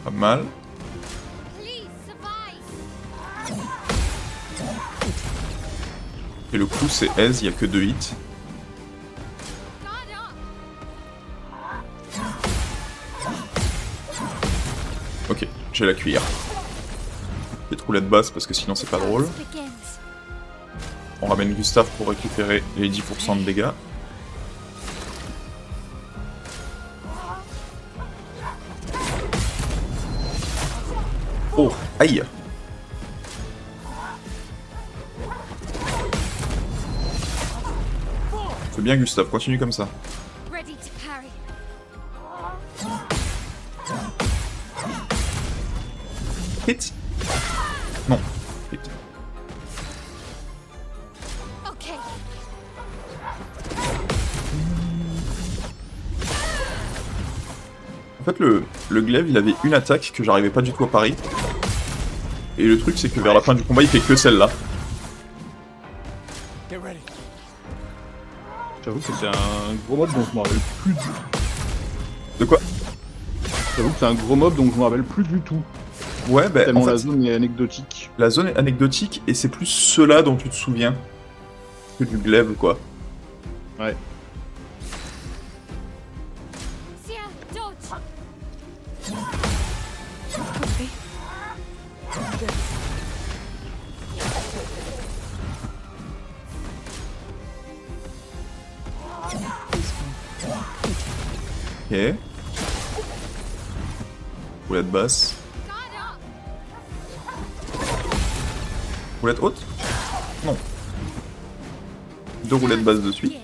Pas mal. Please survive. Et le coup, c'est aise, il y a que 2 hits. Guard up. Ok, j'ai la cuillère. Petite roulette basse parce que sinon c'est pas drôle. Dance begins. On ramène Gustave pour récupérer les 10% de dégâts. Oh, aïe! C'est bien Gustave, continue comme ça. Ready to parry. Hit? Non, hit. Okay. En fait, le glaive, il avait une attaque que j'arrivais pas du tout à parer. Et le truc, c'est que vers la fin du combat, il fait que celle-là. Get ready. J'avoue que c'est un gros mob dont je me rappelle plus du tout. De quoi? J'avoue que c'est un gros mob dont je me rappelle plus du tout. Ouais, bah, Tellement en fait, la zone est anecdotique. la zone est anecdotique et c'est plus cela dont tu te souviens que du glaive, quoi. Ouais. See I'll dodge. Okay. Roulette basse. Roulette haute? Non. 2 roulettes basses de suite.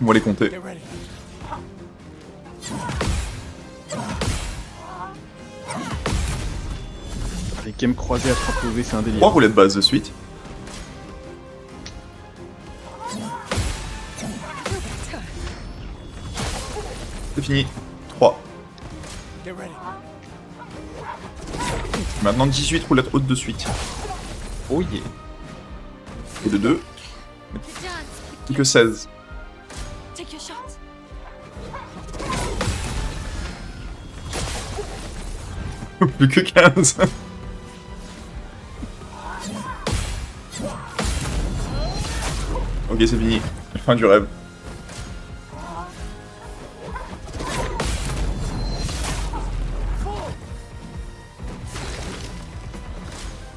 On va les compter. Get ready. Les games croisés à 3 POV, c'est un délire. 3 roulettes basses de suite. C'est fini. 3. Get ready. Maintenant 18 roulettes hautes de suite. Oh yeah. Et de 2, The dance plus que 16. Take your shot. Plus que 15. Ok, c'est fini. Fin du rêve.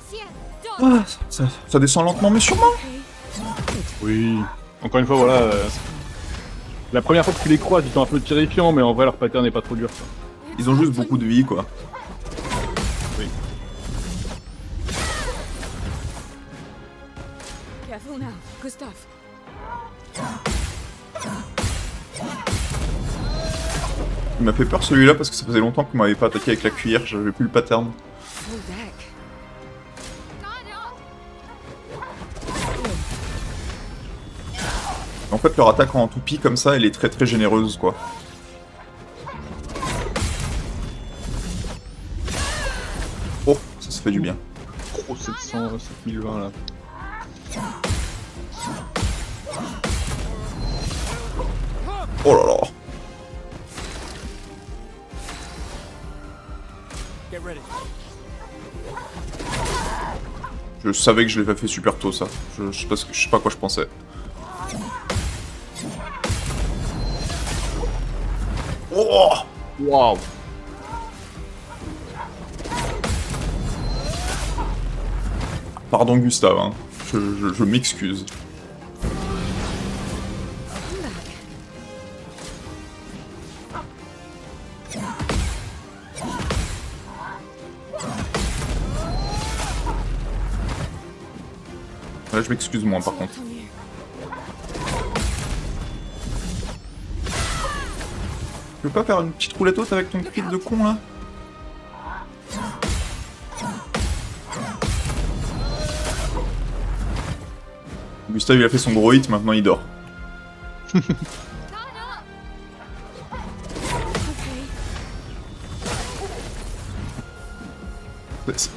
Sia, don't. Ah, ça descend lentement mais sûrement. Oui. Encore une fois, voilà. La première fois que tu les croises, ils sont un peu terrifiants, mais en vrai, leur pattern n'est pas trop dur. Quoi. Ils ont juste beaucoup de vie quoi. Careful now, Gustav. Il m'a fait peur celui-là parce que ça faisait longtemps qu'on m'avait pas attaqué avec la cuillère, j'avais plus le pattern. Full deck. En fait leur attaque en toupie comme ça elle est très très généreuse quoi. Oh, ça fait du bien. Gros 700, 7020 là. Oh là là. Get ready. Je savais que je l'avais fait super tôt ça. Je sais pas à quoi je pensais. Oh Waouh. Pardon Gustave, hein. Je m'excuse. Là je m'excuse moi par contre. Tu peux pas faire une petite roulette haute avec ton crit de con là? Gustave il a fait son gros hit, maintenant il dort.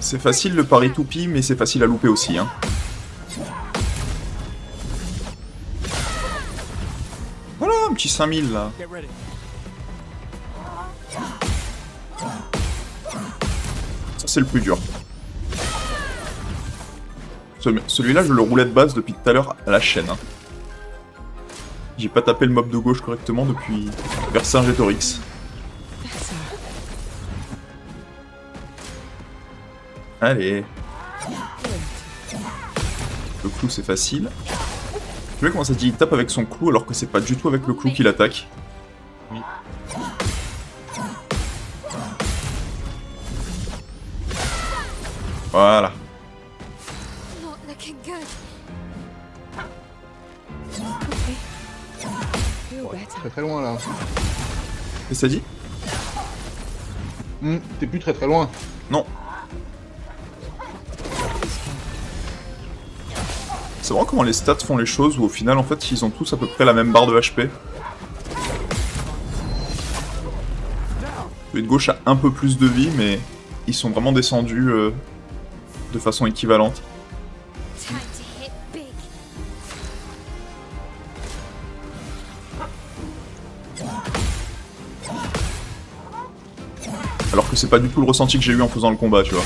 C'est facile le pari toupie, mais c'est facile à louper aussi. Hein. Voilà, un petit 5000 là. Get ready. Ça c'est le plus dur. Celui-là je le roulais de base depuis tout à l'heure à la chaîne. Hein. J'ai pas tapé le mob de gauche correctement depuis Vercingétorix. Allez. Le clou c'est facile. Tu vois comment ça dit il tape avec son clou alors que c'est pas du tout avec le clou qu'il attaque. Oui. Voilà. Not looking good. Très très loin là. Qu'est-ce que ça dit? T'es plus très très loin. Non. C'est vraiment comment les stats font les choses où au final en fait ils ont tous à peu près la même barre de HP. Celui de gauche a un peu plus de vie mais ils sont vraiment descendus de façon équivalente. Time to hit big. Alors que c'est pas du tout le ressenti que j'ai eu en faisant le combat, tu vois.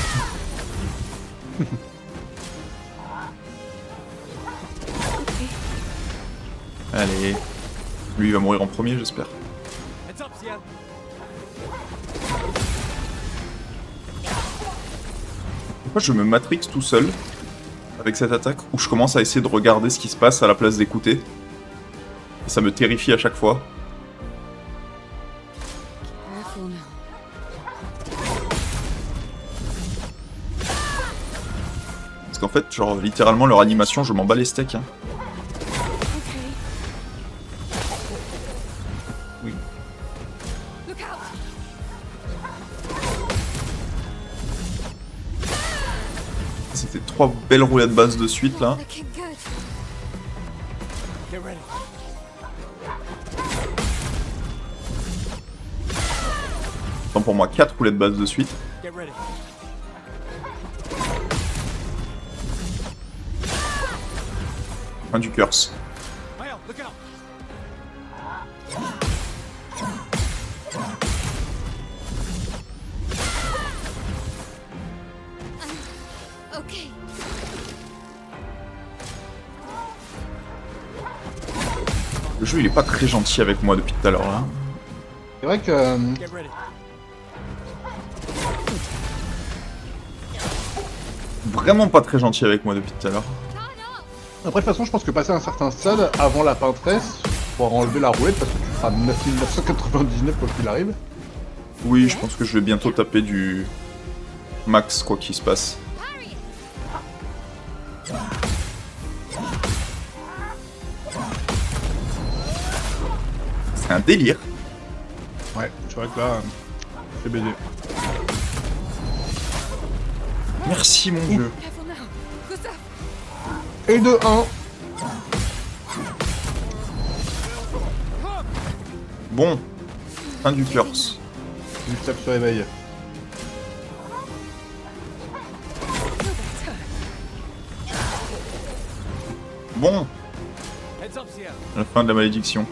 Allez. Lui il va mourir en premier j'espère. Heads up, Sia. Pourquoi je me matrix tout seul avec cette attaque où je commence à essayer de regarder ce qui se passe à la place d'écouter. Et ça me terrifie à chaque fois. Parce qu'en fait, genre, littéralement, leur animation, je m'en bats les steaks. Hein. Okay. Oui. Look out! C'était 3 belles roulettes basses de suite, là. Looking good. Get ready. Tant pour moi, 4 roulettes basses de suite. Get ready. Un du curse. Mael, look out. Okay. Le jeu, il est pas très gentil avec moi depuis tout à l'heure, là. C'est vrai que Get ready. Vraiment pas très gentil avec moi depuis tout à l'heure. Turn off. après de toute façon, je pense que passer un certain stade avant la peintresse, pour enlever la roulette parce que tu feras 9999 quoi qu'il arrive. Oui, je pense que je vais bientôt taper du max, quoi qu'il se passe. Harry. C'est un délire. Ouais, c'est vrai que là, c'est BD. Merci, mon dieu. Careful now. Gustav. Et de 1. Bon. Un du curse. Gustave se réveille. Bon. Heads up, Sierra. La fin de la malédiction.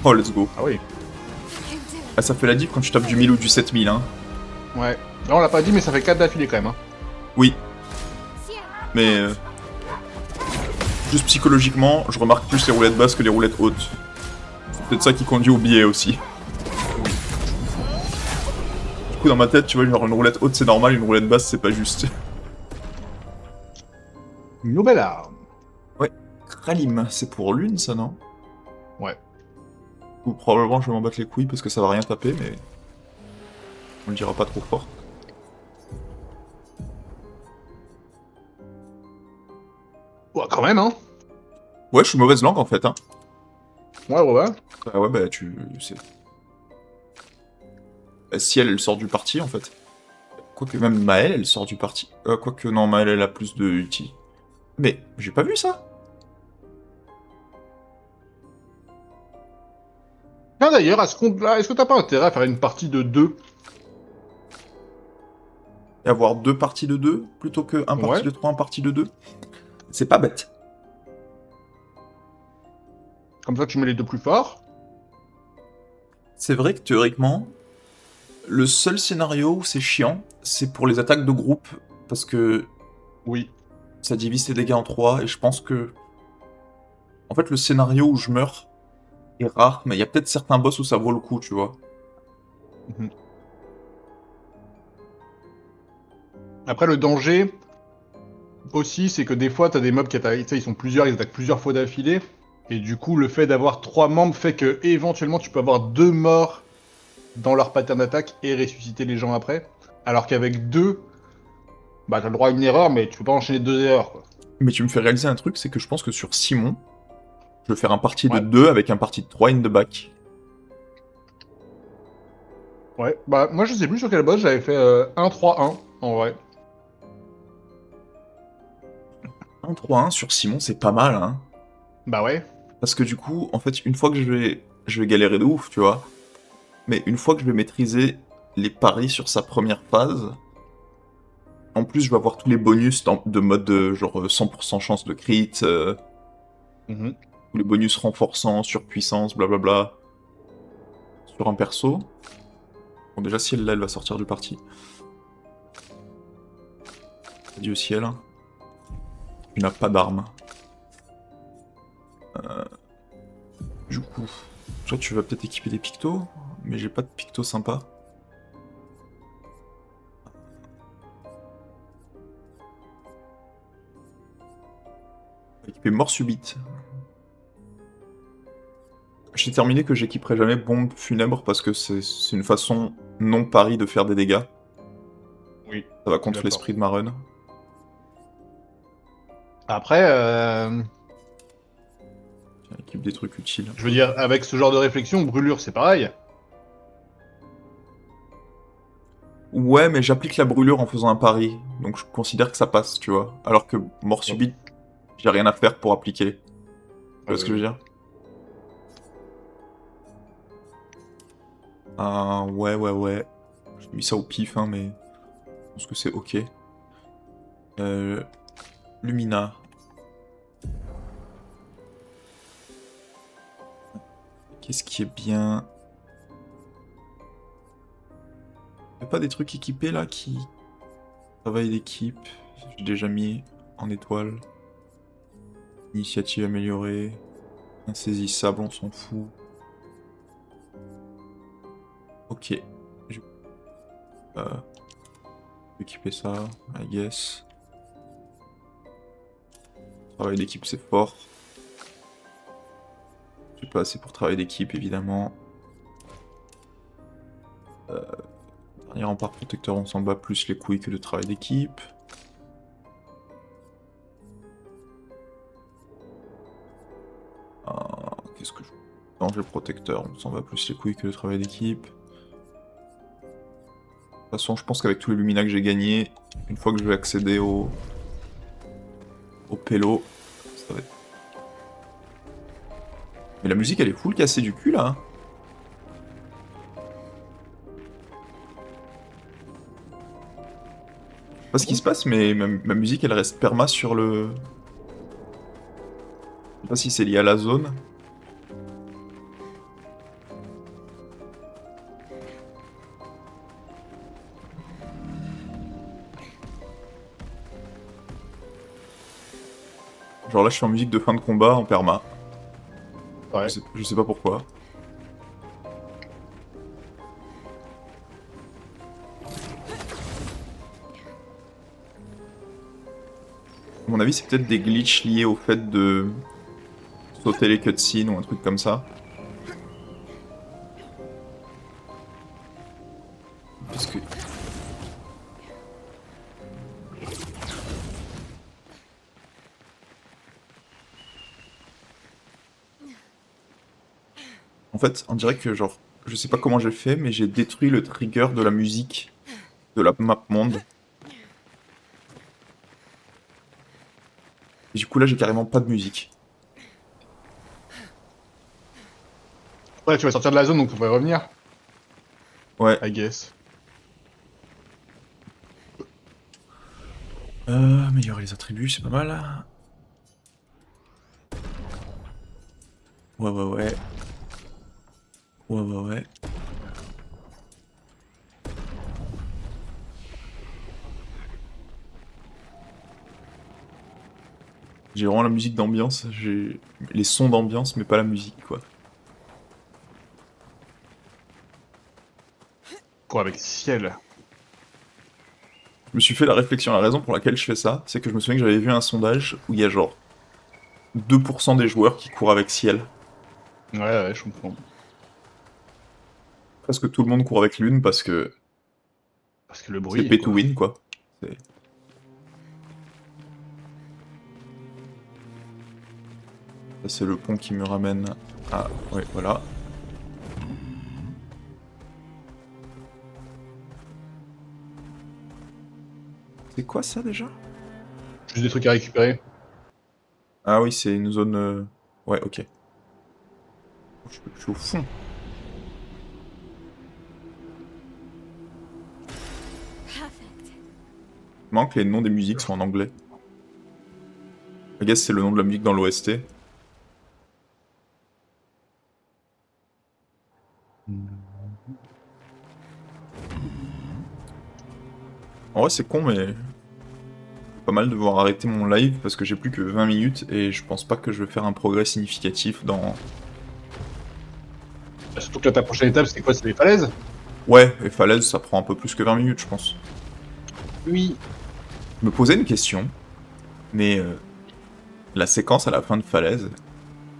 Oh, let's go. Ah oui. You can do it. Ah, ça fait la diff quand tu tapes du 1000 ou du 7000, hein. Ouais. Là on l'a pas dit mais ça fait 4 d'affilée quand même. Hein. Oui, Sierra. mais... juste psychologiquement, je remarque plus les roulettes basses que les roulettes hautes. C'est peut-être ça qui conduit au biais aussi. Du coup, dans ma tête, tu vois, genre une roulette haute c'est normal, une roulette basse c'est pas juste. Une nouvelle arme. Kralim, c'est pour l'une ça, non? Ouais. Ou probablement je vais m'en battre les couilles parce que ça va rien taper, mais... on le dira pas trop fort. Ouais, quand même, hein. Ouais, je suis mauvaise langue en fait, hein. Ouais. Ah ouais, bah tu... sais. Bah, si elle sort du parti en fait. Quoique même Maëlle, elle sort du parti. Quoique non, Maëlle, elle a plus de ulti. Mais j'ai pas vu ça. Tiens d'ailleurs, à ce compte-là, est-ce que t'as pas intérêt à faire une partie de 2? Et avoir 2 parties de 2 plutôt que un parti Ouais. de 3, un parti de 2. C'est pas bête. Comme ça tu mets les deux plus forts. C'est vrai que théoriquement, le seul scénario où c'est chiant, c'est pour les attaques de groupe. Parce que Oui. ça divise tes dégâts en 3, et je pense que... En fait, le scénario où je meurs est rare, mais il y a peut-être certains boss où ça vaut le coup, tu vois. Après le danger aussi, c'est que des fois t'as des mobs qui attaquent, tu sais, ils sont plusieurs, ils attaquent plusieurs fois d'affilée. Et du coup, le fait d'avoir 3 membres fait que éventuellement tu peux avoir 2 morts dans leur pattern d'attaque et ressusciter les gens après. Alors qu'avec 2, bah t'as le droit à une erreur, mais tu peux pas enchaîner 2 erreurs, quoi. Mais tu me fais réaliser un truc, c'est que je pense que sur Simon, je vais faire un parti de Ouais. 2 avec un parti de 3 in the back. Ouais, bah moi je sais plus sur quel boss j'avais fait 1-3-1 en vrai. 1-3-1 sur Simon, c'est pas mal, hein. Bah ouais. Parce que du coup, en fait, une fois que je vais galérer de ouf, tu vois. Mais une fois que je vais maîtriser les paris sur sa première phase, en plus, je vais avoir tous les bonus de mode genre 100% chance de crit, Mhm. tous les bonus renforçants, surpuissance, blablabla, sur un perso. Bon, déjà, si elle va sortir du parti. Adieu ciel. Tu n'as pas d'arme. Du coup, toi, tu vas peut-être équiper des pictos, mais j'ai pas de pictos sympa. Équiper mort subite. J'ai terminé que j'équiperai jamais bombe funèbre parce que c'est une façon non pari de faire des dégâts. Oui. Ça va contre D'accord. l'esprit de ma run. Après, Tiens, équipe des trucs utiles. je veux dire, avec ce genre de réflexion, brûlure, c'est pareil. Ouais, mais j'applique la brûlure en faisant un pari, donc je considère que ça passe, tu vois. Alors que mort subite, j'ai rien à faire pour appliquer. Tu vois ce que je veux dire? Ah, ouais. J'ai mis ça au pif, hein, mais je pense que c'est ok. Lumina. Qu'est-ce qui est bien? Y'a pas des trucs équipés là qui... Travail d'équipe, j'ai déjà mis en étoile. Initiative améliorée. Insaisissable, on s'en fout. Ok. Je vais équiper ça, I guess. Travail d'équipe, c'est fort. J'ai pas assez pour travail d'équipe, évidemment. Dernier rempart protecteur, on s'en bat plus les couilles que de travail d'équipe. Qu'est-ce que je... Danger protecteur, on s'en bat plus les couilles que le travail d'équipe. De toute façon, je pense qu'avec tous les Lumina que j'ai gagnés, une fois que je vais accéder au Pélo, ça va être... Mais la musique, elle est full cassée du cul, là. Je sais pas ce qui se passe, mais ma musique, elle reste perma sur le... Je sais pas si c'est lié à la zone. Genre là, je suis en musique de fin de combat en perma. Ouais. Je sais pas pourquoi. À mon avis, c'est peut-être des glitches liés au fait de sauter les cutscenes ou un truc comme ça. Parce que... En fait, on dirait que genre, je sais pas comment j'ai fait, mais j'ai détruit le trigger de la musique de la map monde. Et du coup là, j'ai carrément pas de musique. Ouais, tu vas sortir de la zone, donc on pourrait revenir, Ouais. I guess. Améliorer les attributs, c'est pas mal. Ouais. J'ai vraiment la musique d'ambiance, j'ai les sons d'ambiance, mais pas la musique, quoi. Quoi, avec ciel? Je me suis fait la réflexion, la raison pour laquelle je fais ça, c'est que je me souviens que j'avais vu un sondage où il y a genre 2% des joueurs qui courent avec ciel. Ouais, je comprends. Presque tout le monde court avec lune parce que Parce que le bruit. c'est pay to quoi. win, quoi. Ça, c'est le pont qui me ramène à... Ouais, voilà. C'est quoi ça déjà? Juste des trucs à récupérer. Ah oui, c'est une zone... Ouais, ok. Je suis au fond. Perfect. Il manque que les noms des musiques sont en anglais. I guess c'est le nom de la musique dans l'OST. En vrai, c'est con, mais... Pas mal de devoir arrêter mon live parce que j'ai plus que 20 minutes et je pense pas que je vais faire un progrès significatif dans... Surtout que là, ta prochaine étape, c'est quoi? C'est les falaises? Ouais, et falaise, ça prend un peu plus que 20 minutes, je pense. Oui. Je me posais une question, mais la séquence à la fin de falaise,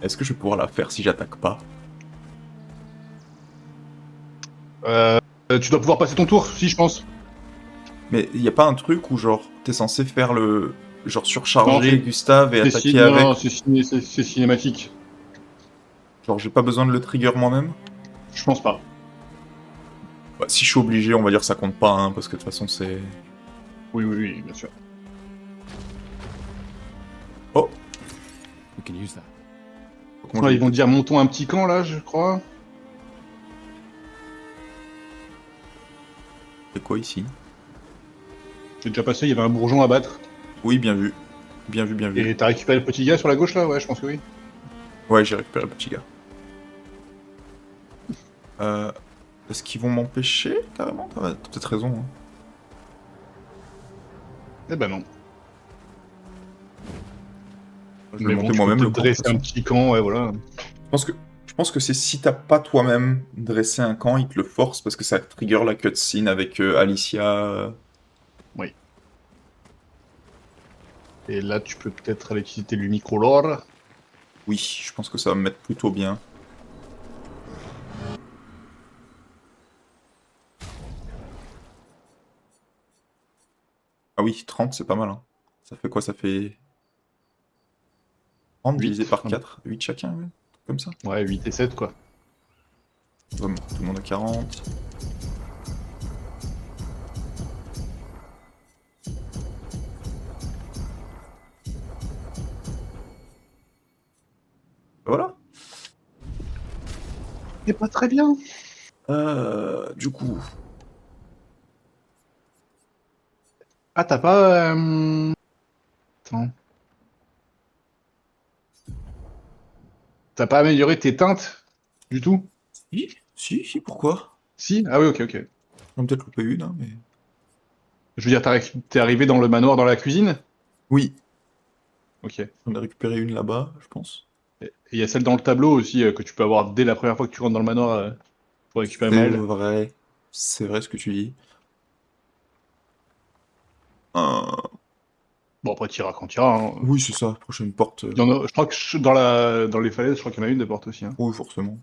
est-ce que je vais pouvoir la faire si j'attaque pas? Tu dois pouvoir passer ton tour, si je pense. Mais y a pas un truc où genre t'es censé faire le genre Non, surcharger c'est- Gustave et C'est attaquer non, avec. non, c'est cinématique. Genre j'ai pas besoin de le trigger moi-même. Je pense pas. Bah, si je suis obligé, on va dire que ça compte pas, hein, parce que de toute façon c'est. Oui, oui, oui, bien sûr. Oh. We can use that. Comment Ouais, je- ils vont dire montons un petit camp là, je crois. C'est quoi ici? J'ai déjà passé, il y avait un bourgeon à battre. Oui, bien vu. Bien vu, bien vu. Et t'as récupéré le petit gars sur la gauche là? Ouais, je pense que oui. Ouais, j'ai récupéré le petit gars. Est-ce qu'ils vont m'empêcher carrément? T'as peut-être raison. Hein. Eh ben non. Je vais Mais bon, monter tu moi-même peux le peut-être camp. dresser de toute un façon. petit camp, ouais, voilà. Je pense que c'est si t'as pas toi-même dressé un camp, ils te le forcent parce que ça trigger la cutscene avec Alicia. Oui. Et là, tu peux peut-être aller visiter l'Unicolor. Oui, je pense que ça va me mettre plutôt bien. Ah oui, 30, c'est pas mal. Hein. Ça fait quoi? Ça fait 30 Huit. divisé par 4, 8 chacun, ouais. Comme ça. Ouais, 8 et 7 quoi. Vraiment, tout le monde a 40. Voilà. C'est pas très bien. Du coup, Ah, t'as pas... Attends. T'as pas amélioré tes teintes du tout? si, pourquoi? Si? Ah oui, ok, ok. On a peut-être loupé une, hein, mais... Je veux dire, t'es arrivé dans le manoir dans la cuisine? Oui, Ok. on a récupéré une là-bas, je pense. Et il y a celle dans le tableau aussi que tu peux avoir dès la première fois que tu rentres dans le manoir pour récupérer C'est Maël. vrai. C'est vrai ce que tu dis. Bon, après, t'iras quand t'iras. Hein. Oui, c'est ça, prochaine porte. Il y en a- je crois que dans les falaises, je crois qu'il y en a une de porte aussi. Hein. Oui, forcément.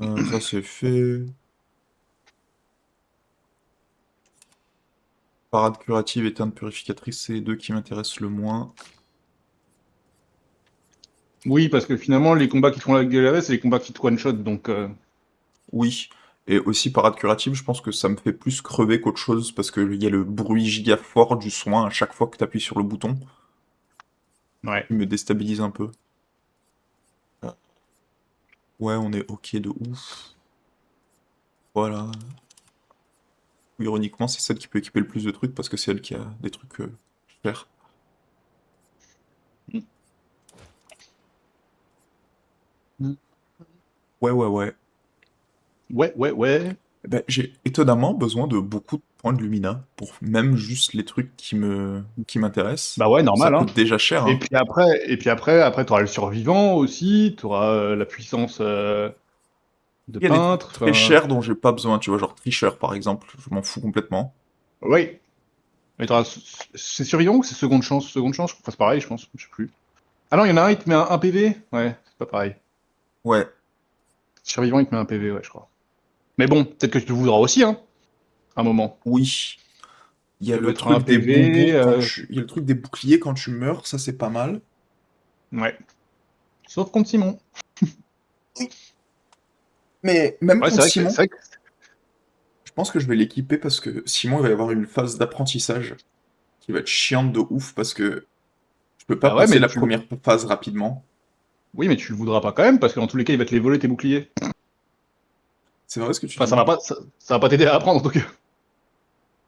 Ça c'est fait. Parade curative et teinte purificatrice, c'est les deux qui m'intéressent le moins. Oui, parce que finalement, les combats qui te font la gueule, c'est les combats qui te one-shot, donc... Oui. Et aussi parade curative, je pense que ça me fait plus crever qu'autre chose parce qu'il y a le bruit giga fort du soin à chaque fois que tu appuies sur le bouton. Ouais. Il me déstabilise un peu. Ouais, on est ok de ouf. Voilà. Ironiquement, c'est celle qui peut équiper le plus de trucs parce que c'est elle qui a des trucs chers. Ouais, ouais, ouais. Ouais. Eh ben, j'ai étonnamment besoin de beaucoup de points de Lumina pour même juste les trucs qui m'intéressent. Bah ouais, Ça normal, hein. coûte déjà cher, Et hein. puis après, t'auras le survivant aussi, t'auras la puissance de Il y a des trucs peintre. très chers dont j'ai pas besoin, tu vois, genre tricheur par exemple, je m'en fous complètement. Oui. Et c'est survivant ou c'est seconde chance? Seconde chance, je crois que c'est pareil, je pense. Je sais plus. Ah non, il y en a un, il te met un PV. Ouais, c'est pas pareil. Ouais, Survivant, il te met un PV, ouais, je crois. Mais bon, peut-être que tu le voudras aussi, hein, un moment. oui. Il y a Ça doit le être un truc des PV. bonbons il y a le truc des boucliers quand tu meurs, ça c'est pas mal. Ouais. Sauf contre Simon. Mais même Ouais, contre c'est Simon, vrai que je pense que je vais l'équiper parce que Simon il va y avoir une phase d'apprentissage qui va être chiante de ouf parce que je peux pas Bah ouais, passer mais la première phase rapidement. oui, mais tu le voudras pas quand même, parce que dans tous les cas, il va te les voler tes boucliers. C'est vrai ce que tu Enfin, dis. ça va pas t'aider à apprendre en tout cas.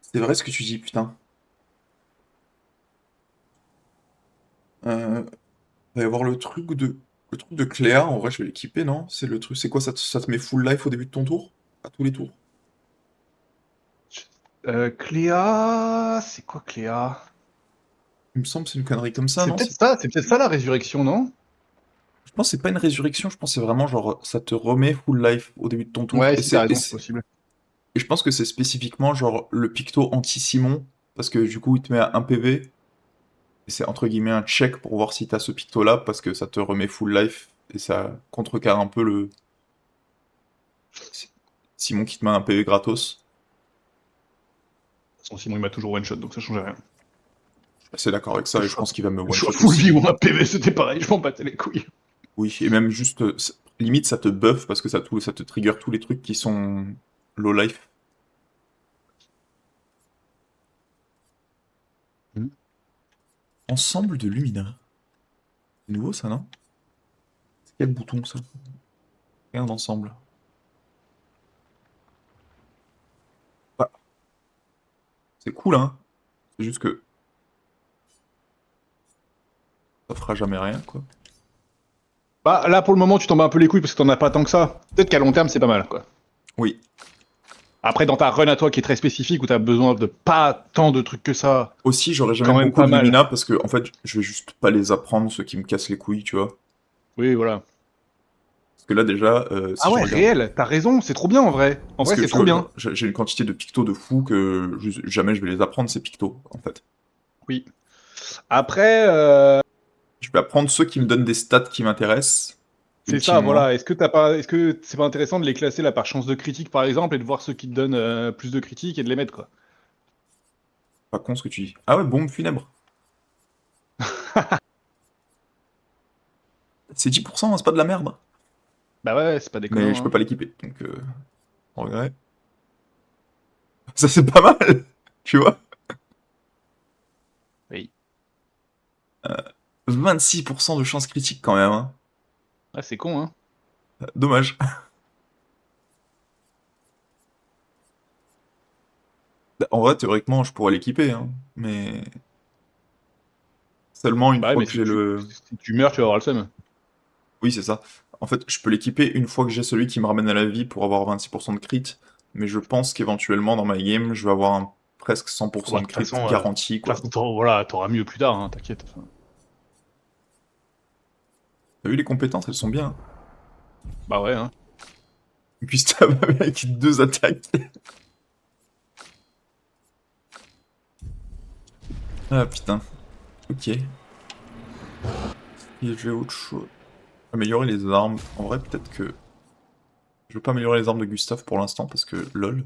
C'est vrai ce que tu dis, putain. Va y avoir le truc de Cléa, en vrai je vais l'équiper, non? C'est le truc, c'est quoi, ça te met full life au début de ton tour? À tous les tours? Cléa. C'est quoi Cléa? Il me semble que c'est une connerie comme ça, non? C'est peut-être ça la résurrection, non? Je pense que c'est pas une résurrection, je pense que c'est vraiment genre ça te remet full life au début de ton tour. Ouais, Et si t'as c'est, et raison, c'est c'est- possible. et je pense que c'est spécifiquement genre le picto anti-Simon, parce que du coup il te met à 1 PV, et c'est entre guillemets un check pour voir si t'as ce picto là, parce que ça te remet full life, et ça contrecarre un peu le. Simon qui te met un PV gratos. De toute façon, Simon il m'a toujours one shot donc ça change rien. Je suis assez d'accord avec ça et je pense qu'il va me one Je shot suis full aussi. vie ou un PV c'était pareil, je m'en battais les couilles. Oui, et même juste, limite ça te buff parce que ça te trigger tous les trucs qui sont low life. Ensemble de Lumina. C'est nouveau ça, non? C'est quel bouton ça? Rien d'ensemble. Ah. C'est cool, hein? C'est juste que ça fera jamais rien, quoi. Bah là pour le moment tu t'en bats un peu les couilles parce que t'en as pas tant que ça. Peut-être qu'à long terme c'est pas mal quoi. Oui. Après dans ta run à toi qui est très spécifique où t'as besoin de pas tant de trucs que ça. Aussi, j'aurais Quand jamais même beaucoup pas de mal. Lumina parce que, en fait, je vais juste pas les apprendre, ceux qui me cassent les couilles, tu vois. Oui voilà. Parce que là, déjà. Si Ah je ouais regarde- réel, t'as raison, c'est trop bien en vrai. En Parce vrai que c'est tu trop vois, bien. J'ai une quantité de pictos de fou que jamais je vais les apprendre, ces pictos, en fait. Oui. Après Je vais apprendre ceux qui me donnent des stats qui m'intéressent. c'est ça ultimement. voilà. Est-ce que c'est pas intéressant de les classer là par chance de critique par exemple et de voir ceux qui te donnent plus de critiques et de les mettre quoi. Pas con ce que tu dis. Ah ouais, bombe funèbre. C'est 10%, hein, c'est pas de la merde. Bah ouais, c'est pas déconnant. Mais je peux hein. pas l'équiper, donc regret. Ça c'est pas mal, tu vois. Oui. 26% de chance critique quand même, hein. Ah c'est con hein. Dommage. En vrai, théoriquement, je pourrais l'équiper, hein, mais seulement une Bah ouais, fois mais que j'ai le... si tu meurs, tu vas avoir le seum. Oui, c'est ça. En fait, je peux l'équiper une fois que j'ai celui qui me ramène à la vie pour avoir 26% de crit, mais je pense qu'éventuellement, dans ma game, je vais avoir un presque 100% Bah, de de toute crit façon, garanti, quoi. Voilà, t'auras mieux plus tard, hein, t'inquiète. Enfin, T'as vu, les compétences, elles sont bien. bah ouais, hein. Gustave avec 2 attaques. Ah, putain. Ok. Et j'ai autre chose. Améliorer les armes. En vrai, peut-être que... Je veux pas améliorer les armes de Gustave pour l'instant, parce que lol.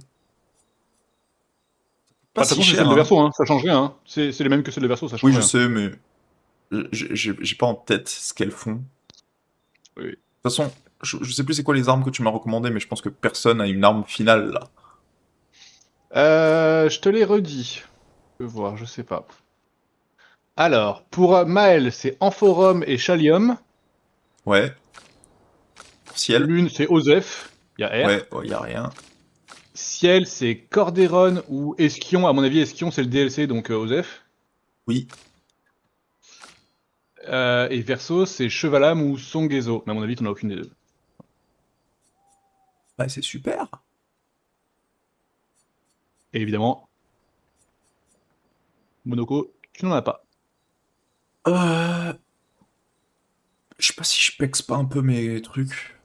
Pas Bah, de toute si façon, c'est cher, celle de hein. verso, hein. Ça change rien. Hein. C'est les mêmes que celles de verso, ça change Oui, je rien. sais, mais... J'ai pas en tête ce qu'elles font. Oui. De toute façon, je sais plus c'est quoi les armes que tu m'as recommandées, mais je pense que personne a une arme finale, là. Je te l'ai redit. Je peux voir, je sais pas. Alors, pour Maël, c'est Amphorum et Chalium. Ouais. Ciel. Lune, c'est Osef. Il y a R. Ouais, y a rien. Ciel, c'est Cordéron ou Esquion. À mon avis, Esquion, c'est le DLC, donc Osef. Oui. Et Verso, c'est Chevalam ou Songezo. Mais à mon avis, t'en as aucune des deux. Bah, c'est super. Et évidemment, Monoko, tu n'en as pas. Je sais pas si je pexe pas un peu mes trucs.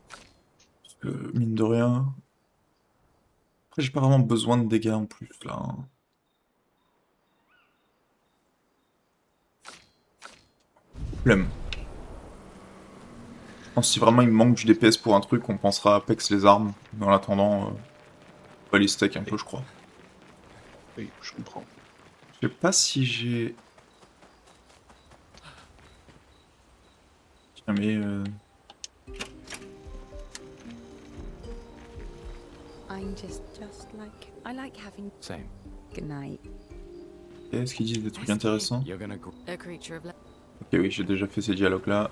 Parce que, mine de rien... Après, j'ai pas vraiment besoin de dégâts en plus, là. Hein. Flemme. Je pense que si vraiment il me manque du DPS pour un truc, on pensera à pex les armes. Mais en attendant, on va les steak un peu, je crois. Oui, je comprends. Je sais pas si j'ai... Tiens, mais... I'm just like I like having Same. good night. Est-ce qu'ils disent des trucs intéressants? You're gonna. A creature of Ok, oui, j'ai déjà fait ces dialogues-là.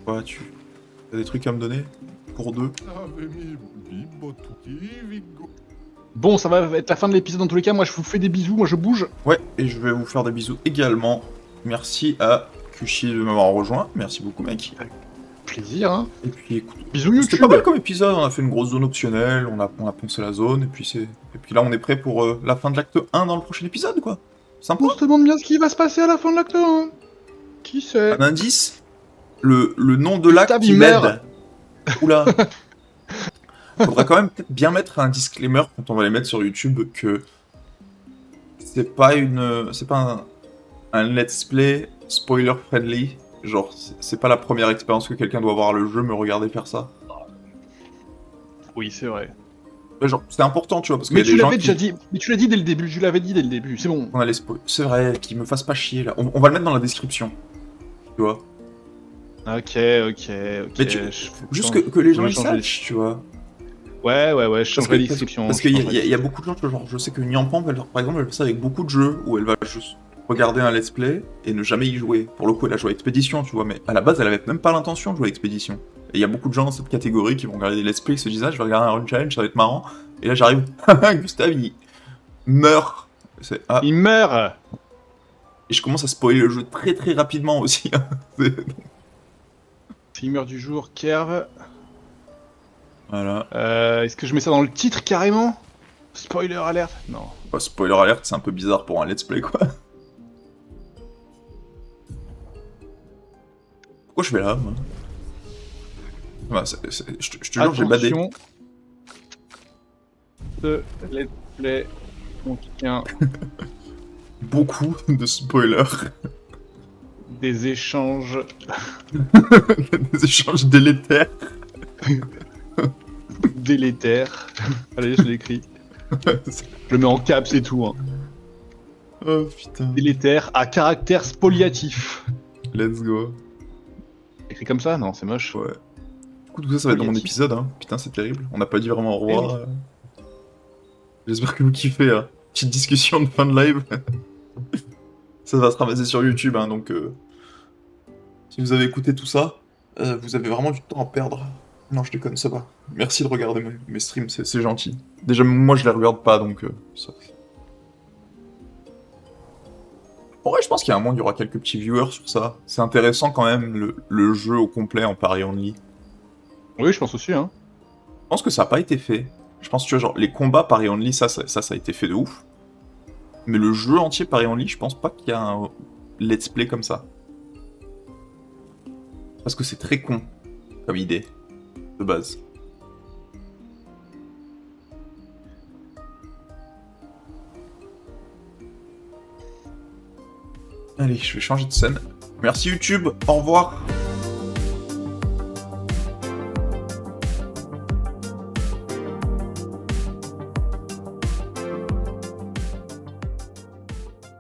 Quoi, tu... T'as des trucs à me donner? Pour 2? Bon, ça va être la fin de l'épisode dans tous les cas. Moi, je vous fais des bisous. Moi, je bouge. Ouais, et je vais vous faire des bisous également. Merci à Kushi de m'avoir rejoint. Merci beaucoup, mec. Plaisir, hein. Et puis, écoute, Bisous c'était YouTube. pas mal comme épisode. On a fait une grosse zone optionnelle, on a poncé la zone, et puis là, on est prêt pour la fin de l'acte 1 dans le prochain épisode, quoi. Sympa. On se demande bien ce qui va se passer à la fin de l'acte 1. Qui sait? Un indice, le nom de l'acte Gustave, qui il m'aide. meurt. Oula. Faudra quand même peut-être bien mettre un disclaimer quand on va les mettre sur YouTube que c'est pas un let's play spoiler friendly. Genre, c'est pas la première expérience que quelqu'un doit avoir le jeu, me regarder faire ça. Oui, c'est vrai. Ouais, genre, c'est important, tu vois, parce qu'il y Mais a tu des gens l'avais déjà qui... dit. Mais tu l'as dit dès le début. Tu l'avais dit dès le début. C'est bon. On a les spoils. C'est vrai, qu'ils me fassent pas chier, là. On va le mettre dans la description. Tu vois. Ok. Mais juste que les gens ils sachent, tu vois. Ouais, je Parce changerai que, la description. parce qu'il y a beaucoup de gens, tu vois, genre, je sais que Nyampamp, par exemple, elle fait ça avec beaucoup de jeux, où elle va juste regarder un let's play et ne jamais y jouer. Pour le coup, elle a joué à Expédition, tu vois, mais à la base, elle avait même pas l'intention de jouer à Expédition. Et il y a beaucoup de gens dans cette catégorie qui vont regarder des let's play et se disent, ah, je vais regarder un run challenge, ça va être marrant. Et là, j'arrive, Gustave, il meurt. Ah. Il meurt. Et je commence à spoiler le jeu très très rapidement aussi. Filmeur du jour, Kerv. Voilà. Est-ce que je mets ça dans le titre carrément? Spoiler alert? Non. Bah, spoiler alert, c'est un peu bizarre pour un let's play, quoi. Pourquoi je vais là, moi? Bah, je te jure, j'ai badé. Attention. Ce let's play contient Beaucoup de spoilers. des échanges Des échanges délétères. délétères. Allez, je l'écris. Je le mets en caps et tout. Hein. Oh putain. Délétère à caractère spoliatif. Let's go. Écrit comme ça? Non, c'est moche. Ouais. Du coup, tout ça, ça va être dans mon épisode, hein. Putain, c'est terrible. On n'a pas dit vraiment au revoir. J'espère que vous kiffez, hein. Petite discussion de fin de live. Ça va se ramasser sur YouTube, hein, donc... Si vous avez écouté tout ça, vous avez vraiment du temps à perdre. Non, je déconne, ça va. Merci de regarder mes streams, c'est gentil. Déjà, moi, je les regarde pas, donc... ça... En vrai, je pense qu'il y a un moment, il y aura quelques petits viewers sur ça. C'est intéressant quand même, le jeu au complet en pari only. Oui, je pense aussi, hein. Je pense que ça n'a pas été fait. Je pense que, tu vois, genre, les combats pari only, ça a été fait de ouf. Mais le jeu entier pari only, je pense pas qu'il y a un let's play comme ça. Parce que c'est très con, comme idée, de base. Allez, je vais changer de scène. Merci YouTube, au revoir.